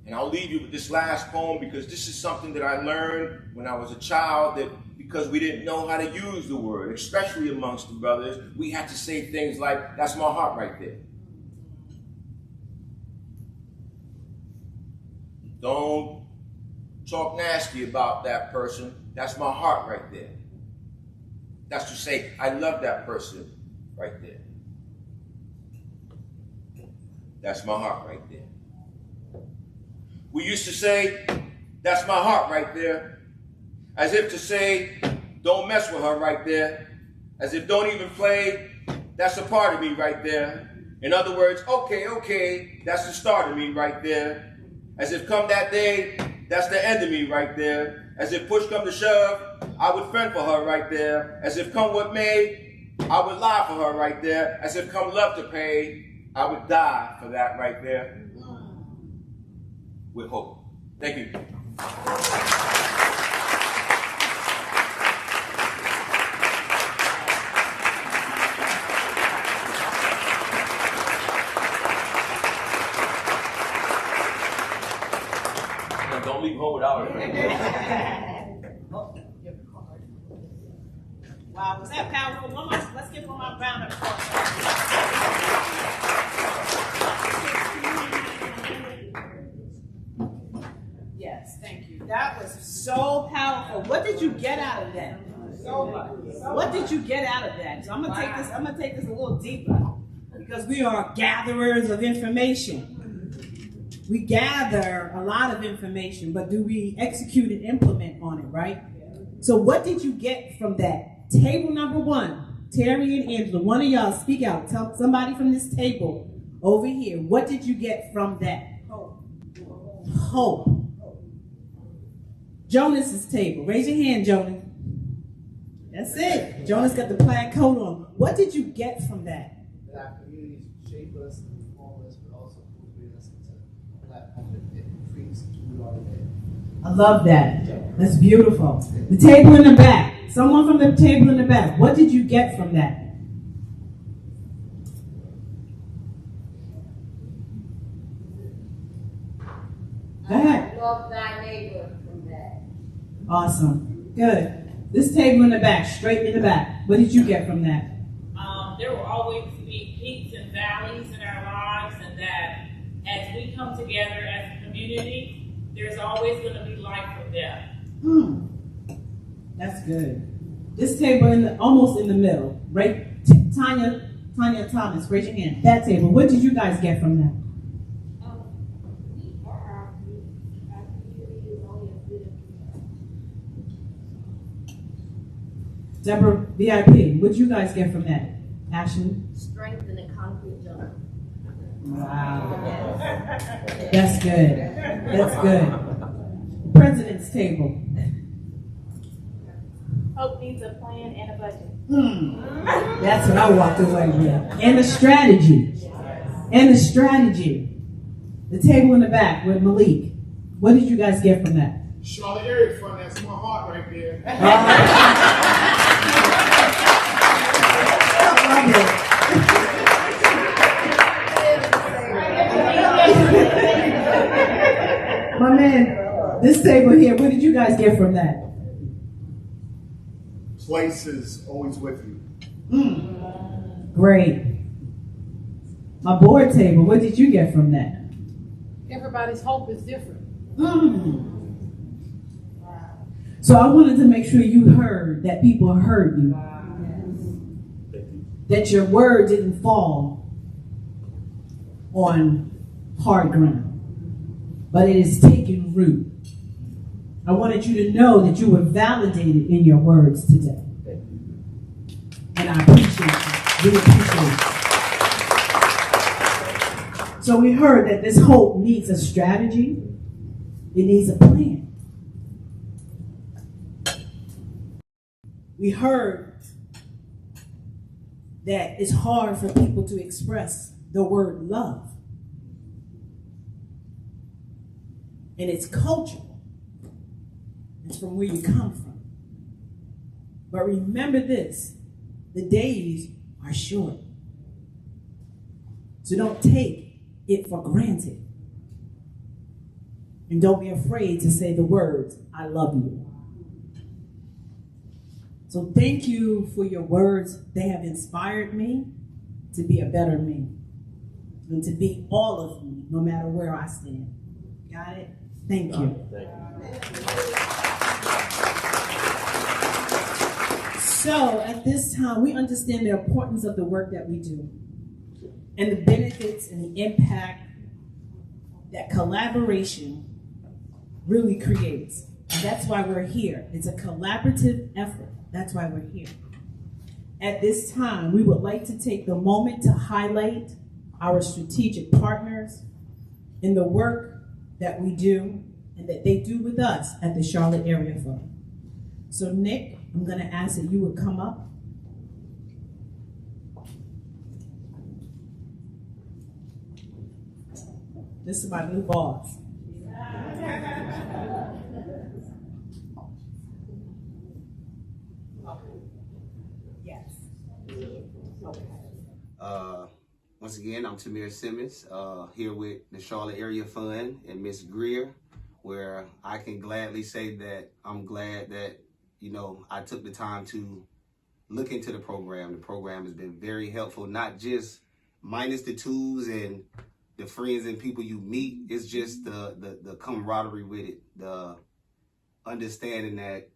And I'll leave you with this last poem because this is something that I learned when I was a child, that because we didn't know how to use the word, especially amongst the brothers, we had to say things like, that's my heart right there. Don't talk nasty about that person. That's my heart right there. That's to say, I love that person right there. That's my heart right there. We used to say, that's my heart right there, as if to say, don't mess with her right there, as if don't even play, that's a part of me right there. In other words, okay, that's the start of me right there. As if come that day, that's the end of me right there. As if push come to shove, I would fend for her right there. As if come what may, I would lie for her right there. As if come love to pay, I would die for that right there. With hope. Thank you. Don't leave home without it. Wow, was that powerful? Let's give one more round of applause. Yes, thank you. That was so powerful. What did you get out of that? So much. What did you get out of that? So I'm gonna take this a little deeper, because we are gatherers of information. We gather a lot of information, but do we execute and implement on it, right? So what did you get from that? Table number one, Terry and Angela, one of y'all speak out. Tell somebody from this table over here, what did you get from that? Hope. Jonas's table. Raise your hand, Jonas. That's it. Jonas got the plaid coat on. What did you get from that? That our communities shape us and inform us, but also cultivate us into a platform that increases who we are today. I love that. That's beautiful. The table in the back. Someone from the table in the back. What did you get from that? Go ahead. Love thy neighbor from that. Awesome. Good. This table in the back, straight in the back. What did you get from that? There will always be peaks and valleys in our lives, and that as we come together as a community, there's always going to be life from death. That's good. This table almost in the middle, right? Tanya Thomas, raise your hand. That table. What did you guys get from that? Deborah, VIP, what did you guys get from that? Ashley? Strength in a concrete jungle. Wow. That's good. That's good. President's table. Hope needs a plan and a budget. That's what I walked away with. And a strategy. And a strategy. The table in the back with Malik. What did you guys get from that? Charlotte area fund, that's my heart right there. My man, this table here, what did you guys get from that? Place is always with you. Great. My board table, what did you get from that? Everybody's hope is different. So I wanted to make sure you heard that people heard you. That your word didn't fall on hard ground, but it is taking root. I wanted you to know that you were validated in your words today. And I appreciate you. Really appreciate you. So we heard that this hope needs a strategy. It needs a plan. We heard that it's hard for people to express the word love. And it's cultural. It's from where you come from. But remember this, the days are short. So don't take it for granted. And don't be afraid to say the words, I love you. So thank you for your words. They have inspired me to be a better me and to be all of me, no matter where I stand. Got it? Thank you. So at this time, we understand the importance of the work that we do and the benefits and the impact that collaboration really creates. And that's why we're here. It's a collaborative effort. That's why we're here. At this time, we would like to take the moment to highlight our strategic partners in the work that we do and that they do with us at the Charlotte Area Fund. So Nick, I'm going to ask that you would come up. This is my new boss. Once again, I'm Tamir Simmons, here with the Charlotte Area Fund and Miss Greer, where I can gladly say that I'm glad that, I took the time to look into the program. The program has been very helpful, not just minus the tools and the friends and people you meet. It's just the camaraderie with it, the understanding that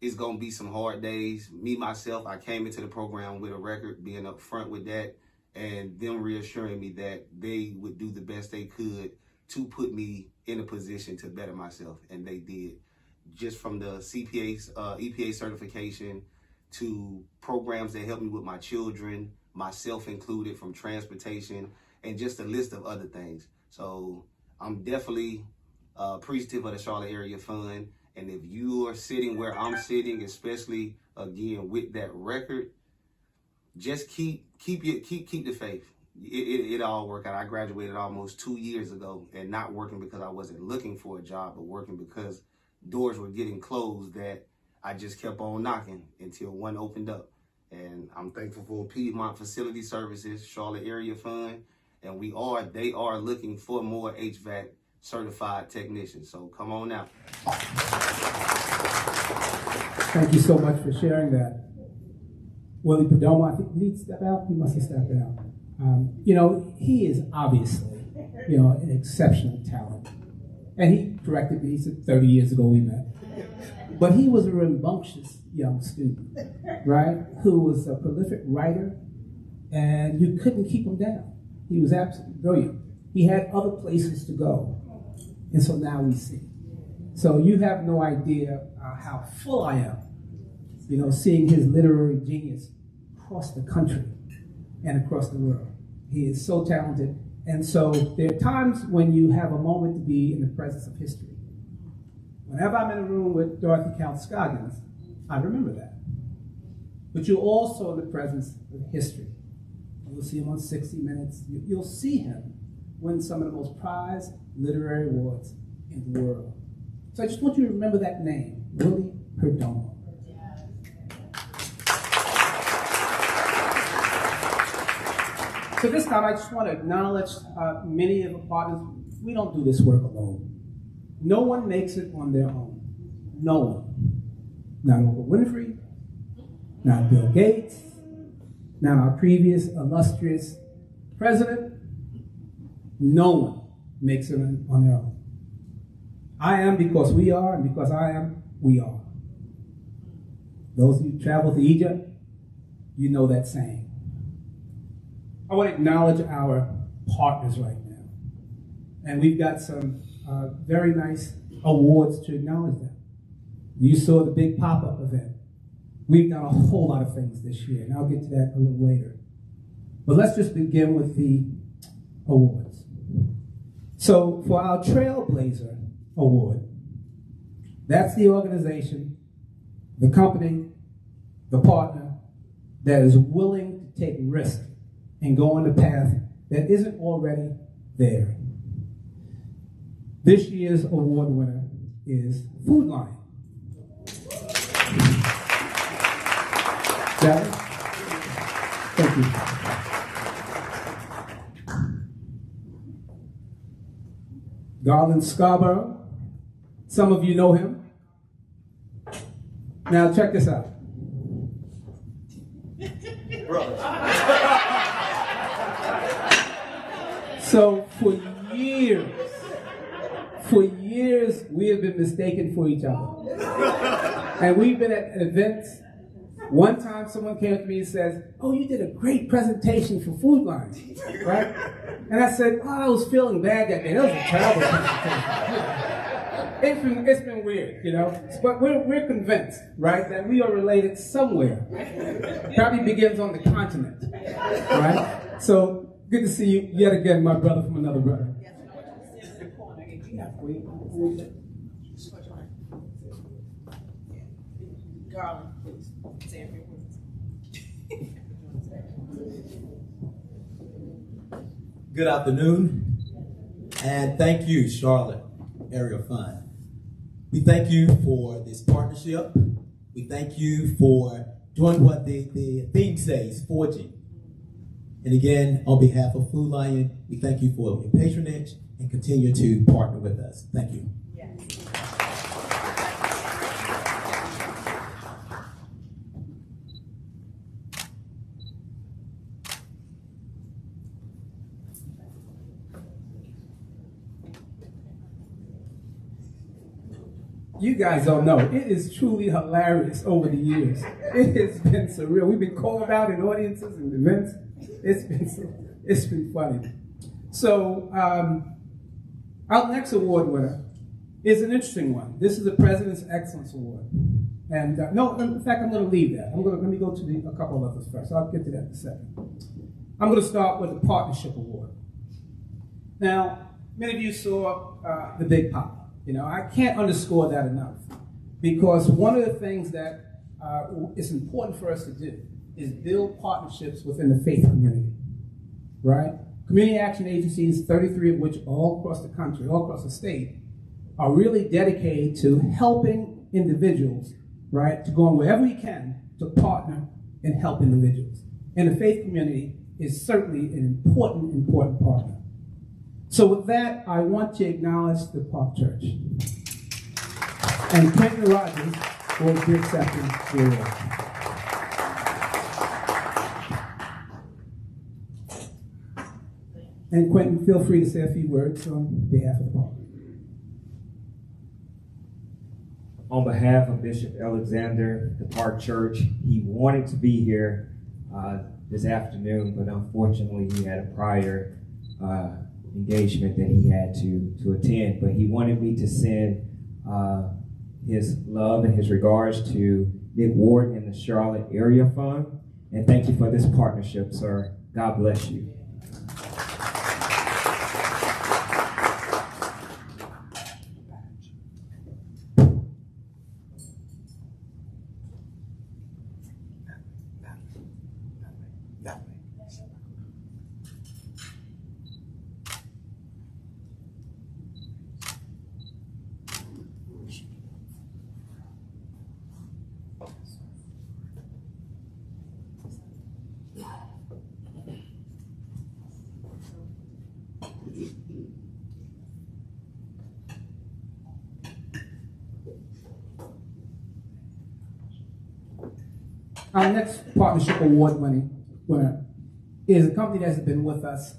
it's going to be some hard days. Me, myself, I came into the program with a record, being up front with that, and them reassuring me that they would do the best they could to put me in a position to better myself, and they did. Just from the CPA, EPA certification to programs that helped me with my children, myself included, from transportation, and just a list of other things. So I'm definitely appreciative of the Charlotte Area Fund. And if you are sitting where I'm sitting, especially again with that record, just keep the faith. It all work out. I graduated almost 2 years ago, and not working because I wasn't looking for a job, but working because doors were getting closed that I just kept on knocking until one opened up. And I'm thankful for Piedmont Facility Services, Charlotte Area Fund, and they are looking for more HVAC certified technicians. So come on out. Thank you so much for sharing that. Willie Perdomo, I think, did he step out? He must have stepped out. He is obviously, an exceptional talent. And he corrected me, he said 30 years ago we met. But he was a rambunctious young student, right? Who was a prolific writer, and you couldn't keep him down. He was absolutely brilliant. He had other places to go. And so now we see. So you have no idea how full I am, seeing his literary genius across the country and across the world. He is so talented. And so there are times when you have a moment to be in the presence of history. Whenever I'm in a room with Dorothy Count Scoggins, I remember that. But you're also in the presence of history. You'll see him on 60 Minutes. You'll see him win some of the most prized literary awards in the world. So I just want you to remember that name, Willie Perdomo. So this time I just want to acknowledge many of the partners. We don't do this work alone. No one makes it on their own. No one. Not Oprah Winfrey, not Bill Gates, not our previous illustrious president. No one makes it on their own. I am because we are, and because I am, we are. Those of you who travel to Egypt, you know that saying. I want to acknowledge our partners right now. And we've got some very nice awards to acknowledge them. You saw the big pop-up event. We've done a whole lot of things this year, and I'll get to that a little later. But let's just begin with the awards. So for our Trailblazer Award, that's the organization, the company, the partner that is willing to take risk and go on a path that isn't already there. This year's award winner is Food Lion. Gary? Thank you. Garland Scarborough. Some of you know him. Now check this out. So for years, we have been mistaken for each other. And we've been at events. One time someone came up to me and says, "Oh, you did a great presentation for Food Lion," right? And I said, "Oh, I was feeling bad that day. That was a terrible presentation." It's been weird, you know? But we're convinced, right, that we are related somewhere. Probably begins on the continent, right? So good to see you yet again, my brother from another brother. Garland, please. Say every word. Good afternoon, and thank you, Charlotte Area Fund. We thank you for this partnership. We thank you for doing what the theme says, forging. And again, on behalf of Food Lion, we thank you for your patronage and continue to partner with us. Thank you. You guys don't know. It is truly hilarious over the years. It has been surreal. We've been called out in audiences and events. It's been funny. So our next award winner is an interesting one. This is the President's Excellence Award. And no, in fact, I'm going to leave that. Let me go to a couple of others first. I'll get to that in a second. I'm going to start with the Partnership Award. Now, many of you saw the big pop. You know, I can't underscore that enough, because one of the things that is important for us to do is build partnerships within the faith community, right? Community action agencies, 33 of which are all across the country, all across the state, are really dedicated to helping individuals, right, to go on wherever we can to partner and help individuals. And the faith community is certainly an important partner. So with that, I want to acknowledge the Park Church. And Quentin Rogers will be accepting the award. And Quentin, feel free to say a few words on behalf of the Park. On behalf of Bishop Alexander, the Park Church, he wanted to be here this afternoon, but unfortunately he had a prior engagement that he had to attend, but he wanted me to send his love and his regards to Nick Ward and the Charlotte Area Fund, and thank you for this partnership, sir. God bless you. Our next partnership award winner is a company that has been with us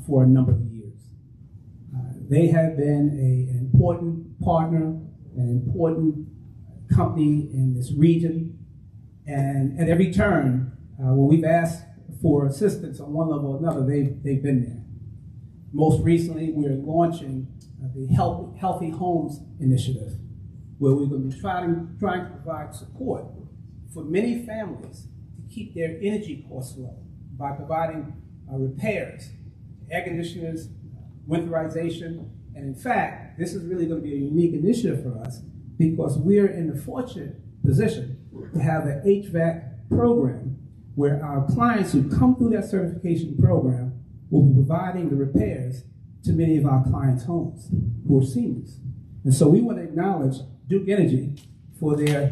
for a number of years. They have been an important partner, an important company in this region, and at every turn, when we've asked for assistance on one level or another, they've been there. Most recently, we're launching the Healthy Homes Initiative, where we're going to be trying to provide support for many families to keep their energy costs low by providing repairs, air conditioners, winterization, and in fact, this is really going to be a unique initiative for us because we're in the fortunate position to have an HVAC program where our clients who come through that certification program will be providing the repairs to many of our clients' homes who are seniors. And so we want to acknowledge Duke Energy for their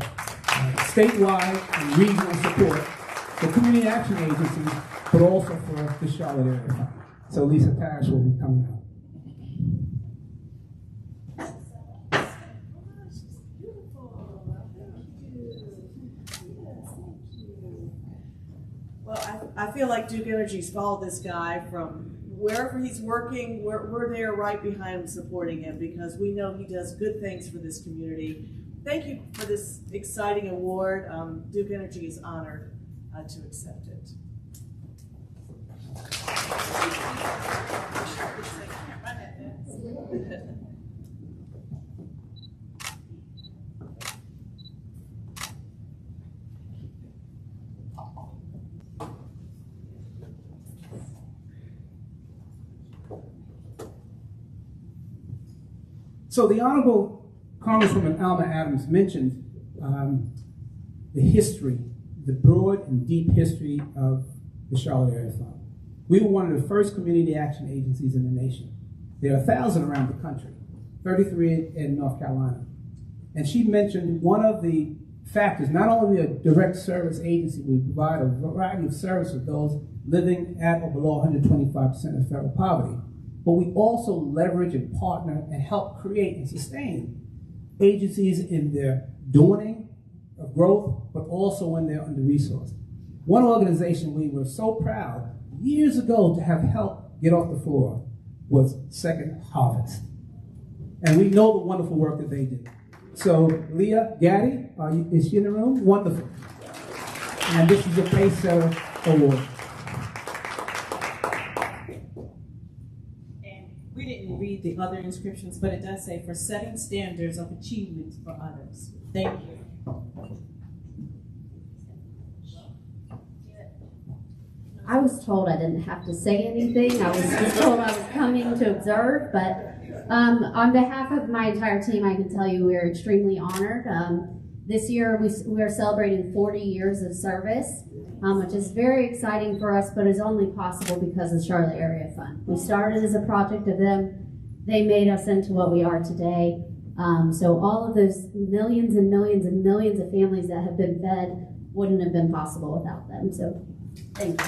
statewide and regional support for community action agencies, but also for the Charlotte area. So Lisa Parrish will be coming out. Well, I feel like Duke Energy's followed this guy from wherever he's working. We're there right behind him supporting him because we know he does good things for this community. Thank you for this exciting award. Duke Energy is honored to accept it. So the Honorable Congresswoman Alma Adams mentioned the history, the broad and deep history of the Charlotte Area Fund. We were one of the first community action agencies in the nation. There are 1,000 around the country, 33 in North Carolina. And she mentioned one of the factors, not only a direct service agency, we provide a variety of services to those living at or below 125% of federal poverty, but we also leverage and partner and help create and sustain agencies in their dawning of growth, but also when they're under-resourced. One organization we were so proud years ago to have helped get off the floor was Second Harvest. And we know the wonderful work that they do. So Leah Gaddy, is she in the room? Wonderful. And this is a Pacesetter Award. We didn't read the other inscriptions, but it does say for setting standards of achievements for others. Thank you. I was told I didn't have to say anything. I was just told I was coming to observe, but on behalf of my entire team, I can tell you we are extremely honored. This year we are celebrating 40 years of service, which is very exciting for us, but is only possible because of the Charlotte Area Fund. We started as a project of them. They made us into what we are today. So all of those millions and millions and millions of families that have been fed wouldn't have been possible without them. So thank you.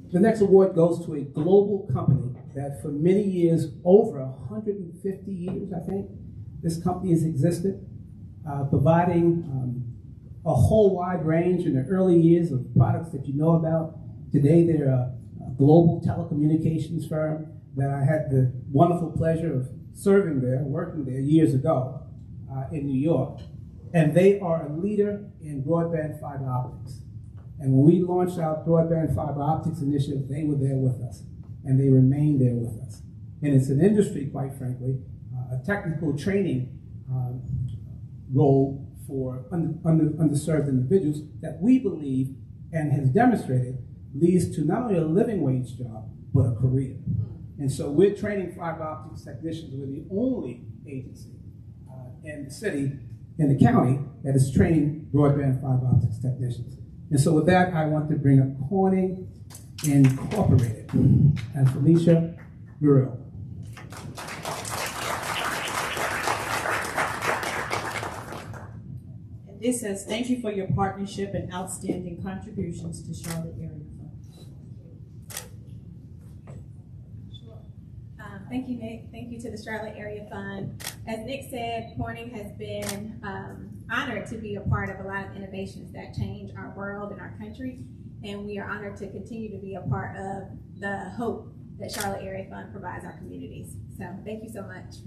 The next award goes to a global company that for many years, over 150 years, I think, this company has existed, providing a whole wide range in the early years of products that you know about. Today, they're a global telecommunications firm that I had the wonderful pleasure of serving there, working there years ago in New York. And they are a leader in broadband fiber optics. And when we launched our broadband fiber optics initiative, they were there with us, and they remain there with us. And it's an industry, quite frankly, a technical training role for underserved individuals that we believe and has demonstrated leads to not only a living wage job, but a career. And so we're training fiber optics technicians. We're the only agency in the city, in the county, that is training broadband fiber optics technicians. And so with that, I want to bring up Corning Incorporated and Felicia Burrell. it says, thank you for your partnership and outstanding contributions to Charlotte Area Fund. Thank you, Nick. Thank you to the Charlotte Area Fund. As Nick said, Corning has been honored to be a part of a lot of innovations that change our world and our country, and we are honored to continue to be a part of the hope that Charlotte Area Fund provides our communities. So thank you so much.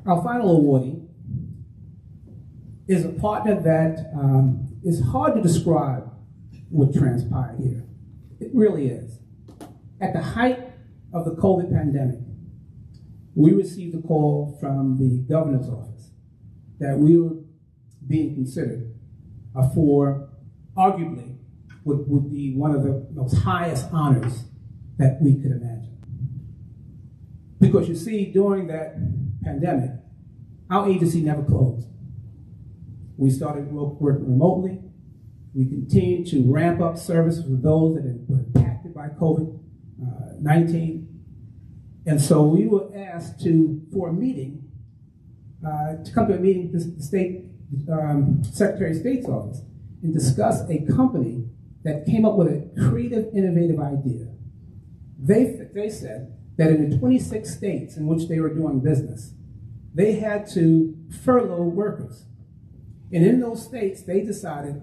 Our final awardee is a partner that is hard to describe what transpired here. It really is. At the height of the COVID pandemic, we received a call from the governor's office that we were being considered for arguably what would be one of the most highest honors that we could imagine. Because you see, during that pandemic, our agency never closed. We started working remotely. We continued to ramp up services for those that were impacted by COVID-19. And so we were asked for a meeting, to come to a meeting with the state Secretary of State's office and discuss a company that came up with a creative, innovative idea. They said that in the 26 states in which they were doing business, they had to furlough workers. And in those states, they decided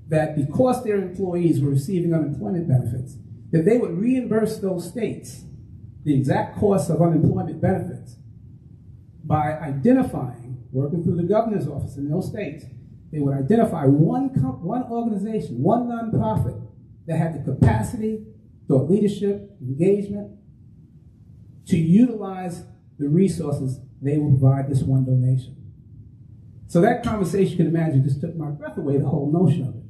that because their employees were receiving unemployment benefits, that they would reimburse those states the exact cost of unemployment benefits by identifying, working through the governor's office in those states, they would identify one organization, one nonprofit that had the capacity, thought leadership, engagement, to utilize the resources they will provide this one donation. So that conversation, you can imagine, just took my breath away, the whole notion of it.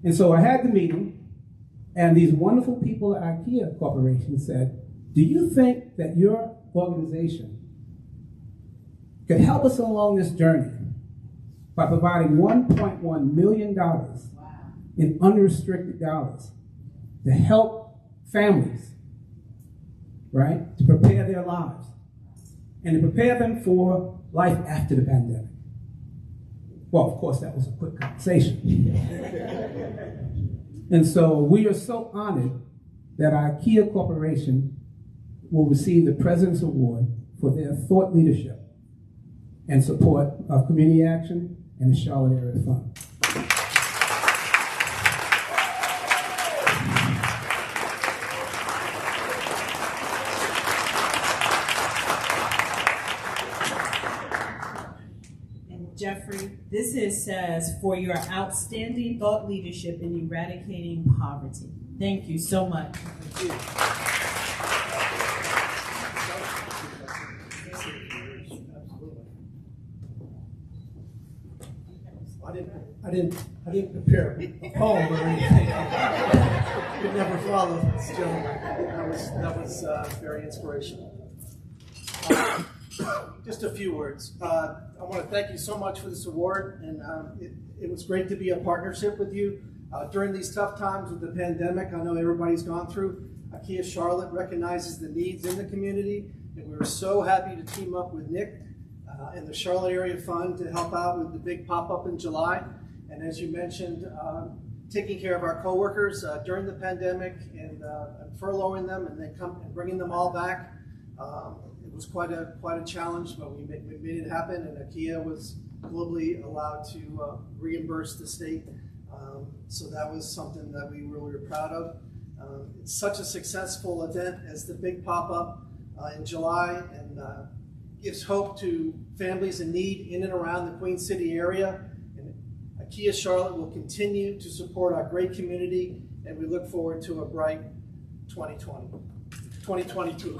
And so I had the meeting, and these wonderful people at IKEA Corporation said, do you think that your organization could help us along this journey by providing $1.1 million in unrestricted dollars to help families, right, to prepare their lives and to prepare them for life after the pandemic? Well, of course, that was a quick conversation. And so we are so honored that IKEA Corporation will receive the President's Award for their thought leadership and support of community action and the Charlotte Area Fund. Jeffrey, this says, for your outstanding thought leadership in eradicating poverty. Thank you so much. Thank you. I didn't prepare a poem or anything. Could never follow this gentleman. That was very inspirational. Just a few words. I want to thank you so much for this award, and it was great to be a partnership with you during these tough times with the pandemic. I know everybody's gone through. IKEA Charlotte recognizes the needs in the community, and we were so happy to team up with Nick and the Charlotte Area Fund to help out with the big pop-up in July. And as you mentioned, taking care of our coworkers during the pandemic and furloughing them and then bringing them all back. It was quite a challenge, but we made it happen, and IKEA was globally allowed to reimburse the state. So that was something that we really were proud of. It's such a successful event as the big pop-up in July, and gives hope to families in need in and around the Queen City area. And IKEA Charlotte will continue to support our great community, and we look forward to a bright 2022.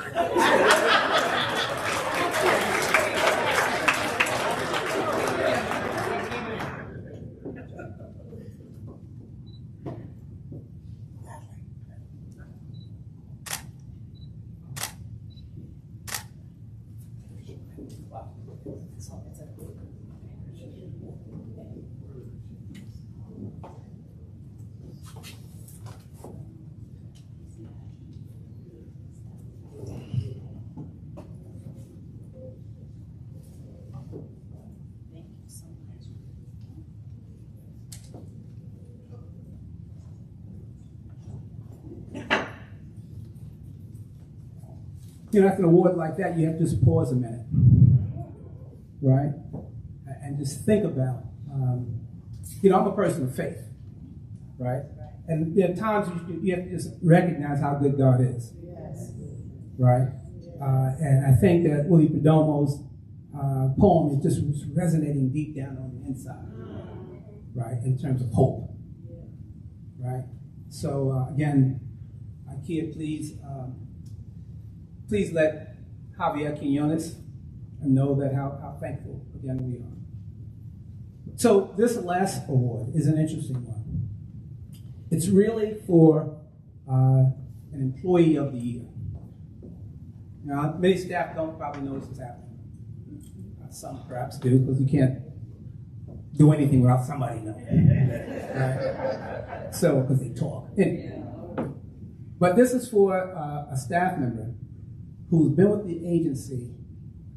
You know, after an award like that, you have to just pause a minute, right? And just think about, you know, I'm a person of faith, right? And there are times you have to just recognize how good God is, right? And I think that Willie Perdomo's poem is just resonating deep down on the inside, right? In terms of hope, right? So again, Ikea, please let Javier Quinones know that how thankful again we are. So this last award is an interesting one. It's really for an employee of the year. Now, many staff don't probably know this is happening. Some perhaps do, because you can't do anything without somebody knowing. Right? So, because they talk. Anyway. But this is for a staff member who's been with the agency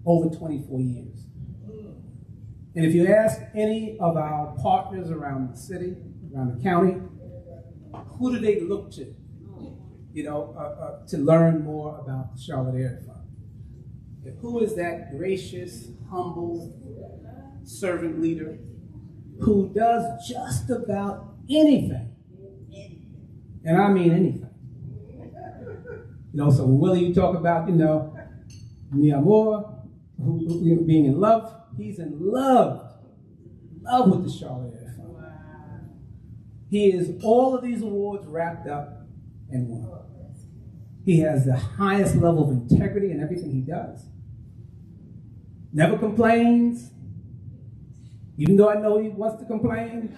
over 24 years. And if you ask any of our partners around the city, around the county, who do they look to, you know, to learn more about the Charlotte Area Fund? Who is that gracious, humble servant leader who does just about anything? And I mean anything. You know, so when Willie, you talk about, you know, mi amor, who being in love, he's in love with the Charlotte Area Fund. He is all of these awards wrapped up in one. He has the highest level of integrity in everything he does. Never complains, even though I know he wants to complain.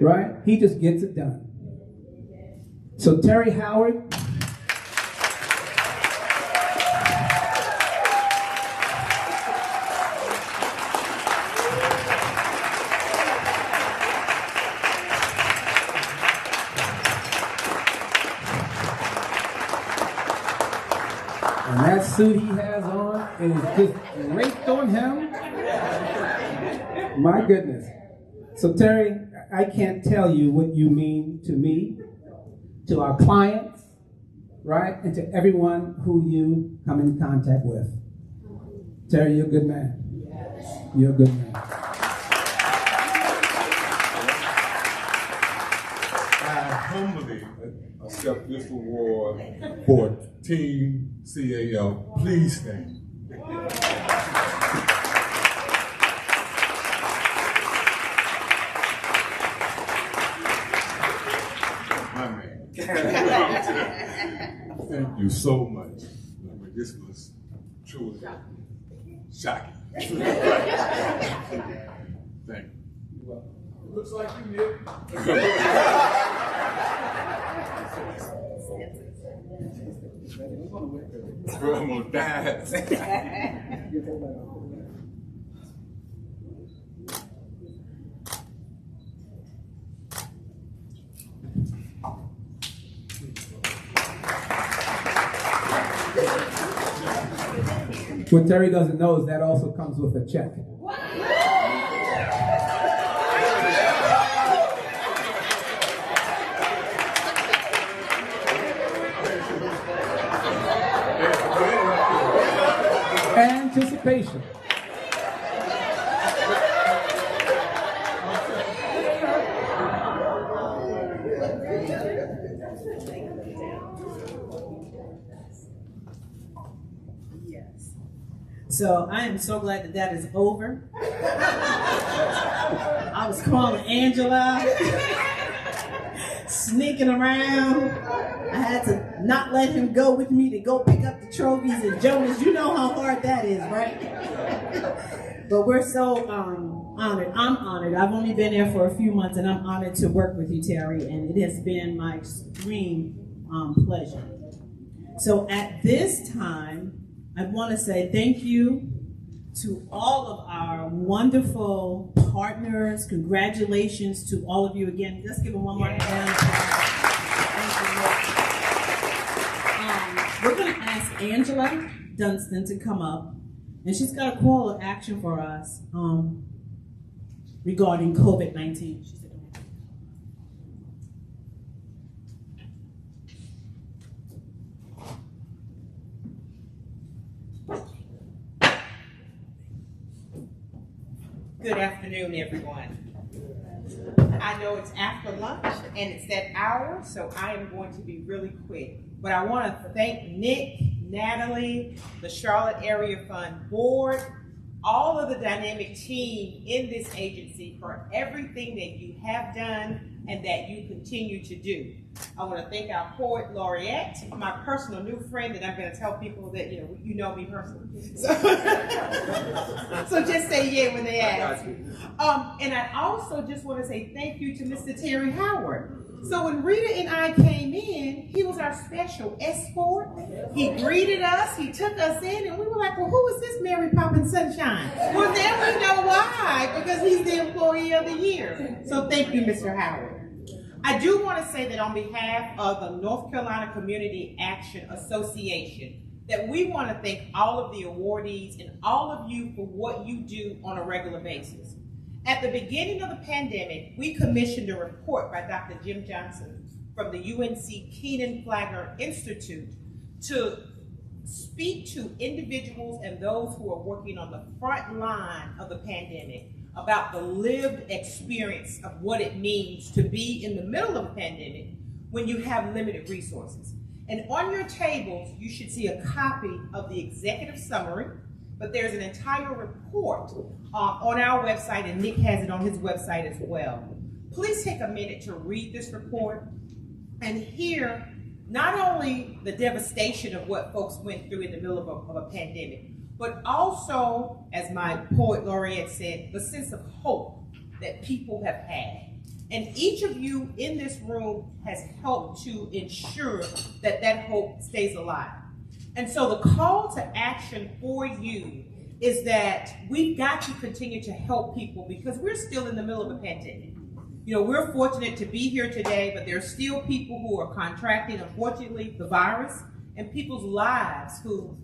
Right? He just gets it done. So Terry Howard. And that suit he has on is just draped on him. My goodness. So Terry, I can't tell you what you mean to me, to our clients, right? And to everyone who you come in contact with. Terry, you're a good man. You're a good man. I humbly accept this award for Team CAL. Please stand. My man. Thank you so much. I mean, this was truly shocking. Thank you. It looks like you, Nick. I'm gonna die. What Terry doesn't know is that also comes with a check. Anticipation. Yes. So I am so glad that that is over. I was calling Angela, sneaking around. I had to not let him go with me to go pick up the trophies. And Jonas, you know how hard that is, right? But we're so honored. I'm honored. I've only been there for a few months, and I'm honored to work with you, Terry. And it has been my extreme pleasure. So at this time, I want to say thank you to all of our wonderful partners. Congratulations to all of you again. Let's give them one more round of applause. We're going to ask Angela Dunstan to come up, and she's got a call of action for us regarding COVID-19. She said, good afternoon, everyone. I know it's after lunch and it's that hour, so I am going to be really quick. But I want to thank Nick, Natalie, the Charlotte Area Fund Board, all of the dynamic team in this agency for everything that you have done and that you continue to do. I want to thank our poet laureate, my personal new friend, and I'm going to tell people that you know me personally. So just say yeah when they ask. And I also just want to say thank you to Mr. Terry Howard. So when Rita and I came in, he was our special escort. He greeted us, he took us in, and we were like, well, who is this Mary Poppins Sunshine? Well, now we know why, because he's the Employee of the Year. So thank you, Mr. Howard. I do want to say that on behalf of the North Carolina Community Action Association, that we want to thank all of the awardees and all of you for what you do on a regular basis. At the beginning of the pandemic, we commissioned a report by Dr. Jim Johnson from the UNC Keenan Flagler Institute to speak to individuals and those who are working on the front line of the pandemic about the lived experience of what it means to be in the middle of a pandemic when you have limited resources. And on your tables, you should see a copy of the executive summary, but there's an entire report on our website, and Nick has it on his website as well. Please take a minute to read this report and hear not only the devastation of what folks went through in the middle of a pandemic, but also, as my poet laureate said, the sense of hope that people have had. And each of you in this room has helped to ensure that that hope stays alive. And so the call to action for you is that we've got to continue to help people because we're still in the middle of a pandemic. We're fortunate to be here today, but there are still people who are contracting, unfortunately, the virus, and people's lives who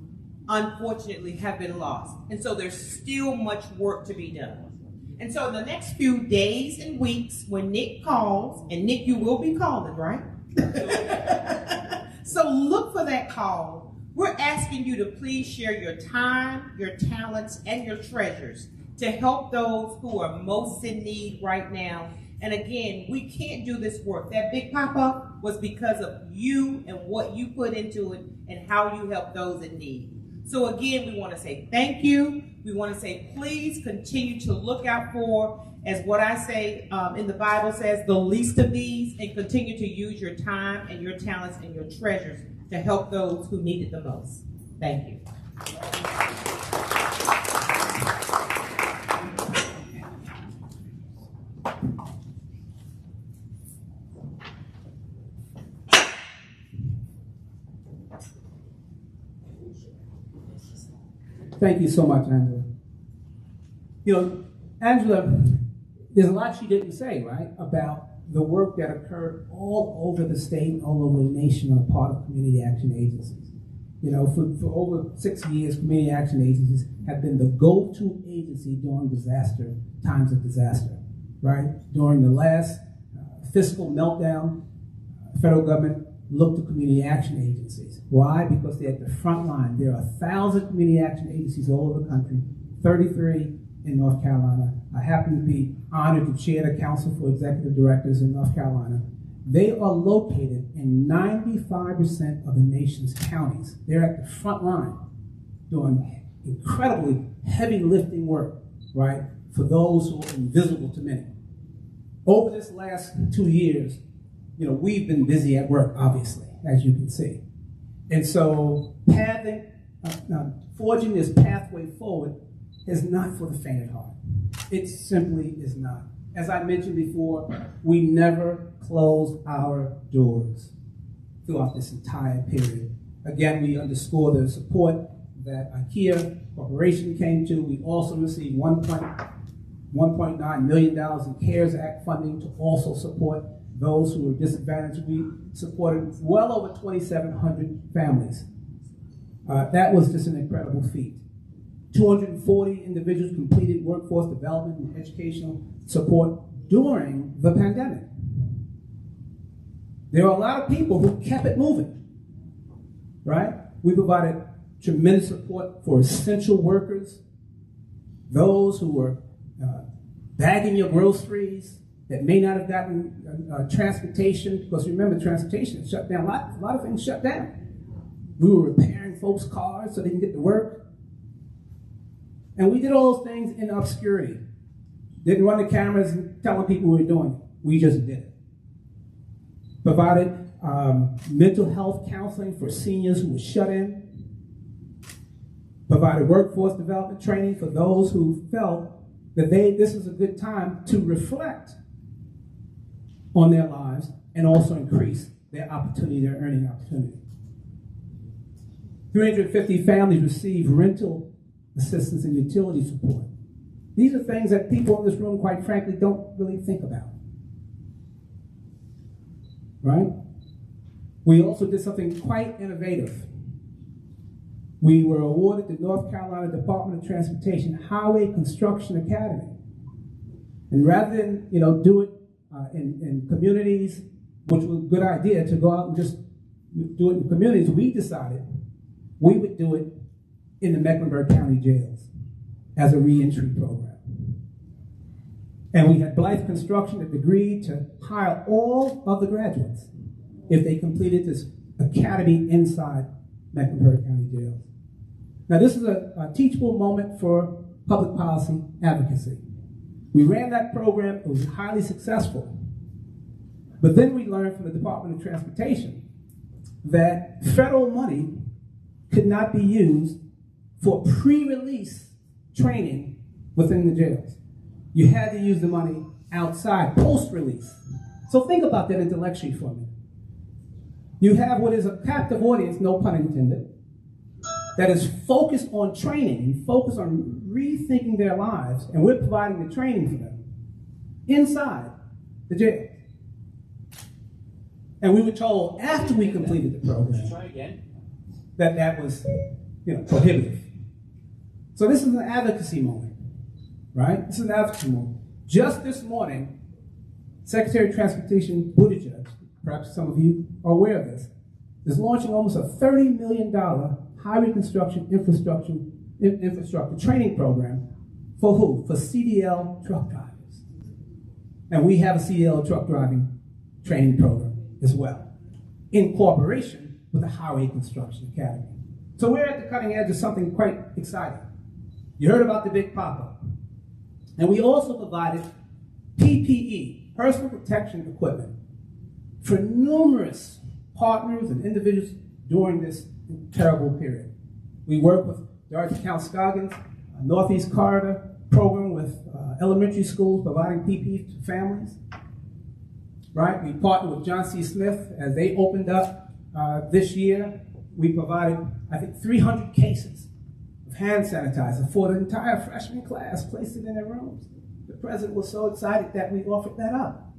unfortunately have been lost. And so there's still much work to be done. And so in the next few days and weeks, when Nick calls, and Nick, you will be calling, right? So look for that call. We're asking you to please share your time, your talents, and your treasures to help those who are most in need right now. And again, we can't do this work. That big pop-up was because of you and what you put into it and how you help those in need. So again, we want to say thank you. We want to say, please continue to look out for, as what I say in the Bible says, the least of these, and continue to use your time and your talents and your treasures to help those who need it the most. Thank you. Thank you so much, Angela. Angela, there's a lot she didn't say, right, about the work that occurred all over the state, all over the nation on the part of community action agencies. For over 6 years, community action agencies have been the go-to agency during times of disaster, right? During the last fiscal meltdown, the federal government looked to community action agencies. Why? Because they're at the front line. There are 1,000 community action agencies all over the country, 33 in North Carolina. I happen to be honored to chair the Council for Executive Directors in North Carolina. They are located in 95% of the nation's counties. They're at the front line doing incredibly heavy lifting work, right, for those who are invisible to many. Over this last 2 years, we've been busy at work, obviously, as you can see. And so forging this pathway forward is not for the faint of heart. It simply is not. As I mentioned before, we never closed our doors throughout this entire period. Again, we underscore the support that IKEA Corporation came to. We also received $1.9 million in CARES Act funding to also support those who were disadvantaged. We supported well over 2,700 families. That was just an incredible feat. 240 individuals completed workforce development and educational support during the pandemic. There are a lot of people who kept it moving, right? We provided tremendous support for essential workers, those who were bagging your groceries, that may not have gotten transportation, because remember, transportation shut down. A lot of things shut down. We were repairing folks' cars so they can get to work. And we did all those things in obscurity. Didn't run the cameras and telling people we were doing it. We just did it. Provided mental health counseling for seniors who were shut in. Provided workforce development training for those who felt that this is a good time to reflect on their lives and also increase their opportunity, their earning opportunity. 350 families received rental assistance and utility support. These are things that people in this room, quite frankly, don't really think about. Right? We also did something quite innovative. We were awarded the North Carolina Department of Transportation Highway Construction Academy. And rather than do it in communities, which was a good idea to go out and just do it in communities, we decided we would do it in the Mecklenburg County jails as a reentry program. And we had Blythe Construction that agreed to hire all of the graduates if they completed this academy inside Mecklenburg County jails. Now, this is a teachable moment for public policy advocacy. We ran that program. It was highly successful. But then we learned from the Department of Transportation that federal money could not be used for pre-release training within the jails. You had to use the money outside, post-release. So think about that intellectually for me. You have what is a captive audience, no pun intended, that is focused on training, focused on rethinking their lives, and we're providing the training for them inside the jail. And we were told after we completed the program that was prohibitive. So this is an advocacy moment, right? This is an advocacy moment. Just this morning, Secretary of Transportation Buttigieg, perhaps some of you are aware of this, is launching almost a $30 million highway construction infrastructure training program for who? For CDL truck drivers. And we have a CDL truck driving training program as well, in cooperation with the Highway Construction Academy. So we're at the cutting edge of something quite exciting. You heard about the Big Pop-Up. And we also provided PPE, personal protection equipment, for numerous partners and individuals during this terrible period. We work with Dorothy Count Scoggins, Northeast Corridor program with elementary schools providing PPE to families. Right? We partnered with John C. Smith as they opened up this year. We provided, I think, 300 cases of hand sanitizer for the entire freshman class, placed it in their rooms. The president was so excited that we offered that up.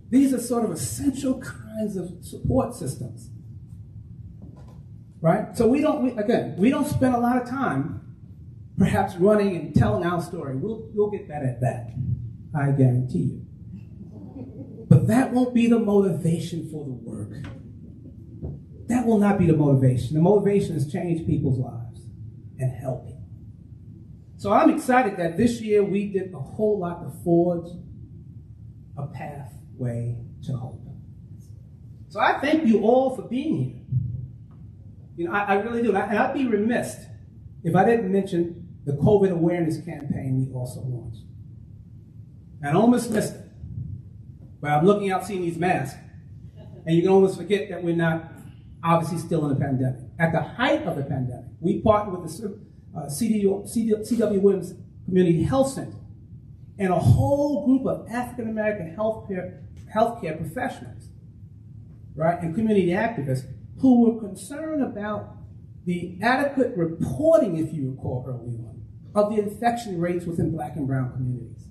These are sort of essential kinds of support systems. Right? So we don't spend a lot of time perhaps running and telling our story. We'll get better at that, I guarantee you. But that won't be the motivation for the work. That will not be the motivation. The motivation is change people's lives and help people. So I'm excited that this year we did a whole lot to forge a pathway to hope. So I thank you all for being here. I really do. And I'd be remiss if I didn't mention the COVID awareness campaign we also launched. And I almost missed it. But I'm looking out, seeing these masks, and you can almost forget that we're not obviously still in a pandemic. At the height of the pandemic, we partnered with the C.W. Williams Community Health Center and a whole group of African American healthcare professionals, right, and community activists who were concerned about the adequate reporting, if you recall early on, of the infection rates within Black and brown communities,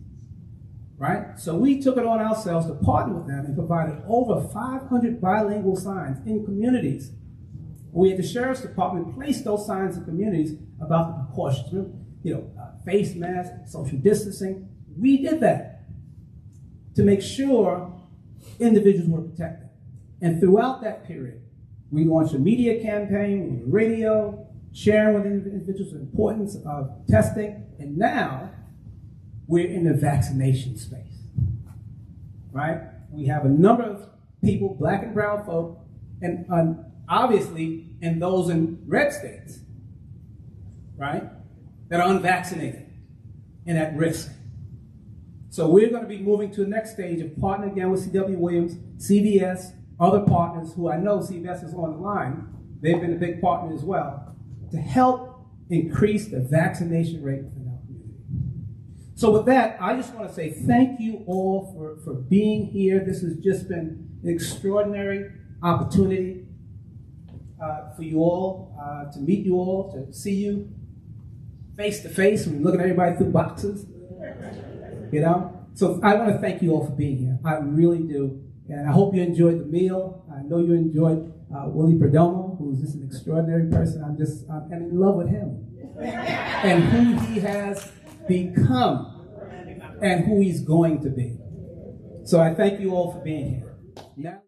right? So we took it on ourselves to partner with them and provided over 500 bilingual signs in communities. We at the Sheriff's Department placed those signs in communities about the precautions, face masks, social distancing. We did that to make sure individuals were protected. And throughout that period, we launched a media campaign on the radio, sharing with individuals the importance of testing, and now we're in the vaccination space, right? We have a number of people, Black and brown folk, and obviously in those in red states, right, that are unvaccinated and at risk. So we're going to be moving to the next stage of partnering again with C.W. Williams, CVS, other partners who I know CVS is on the line. They've been a big partner as well to help increase the vaccination rate within our community. So with that, I just want to say thank you all for being here. This has just been an extraordinary opportunity for you all, to meet you all, to see you face to face when looking at everybody through boxes. So I want to thank you all for being here. I really do. And I hope you enjoyed the meal. I know you enjoyed Willie Perdomo, who's just an extraordinary person. I'm in love with him and who he has become and who he's going to be. So I thank you all for being here. Now,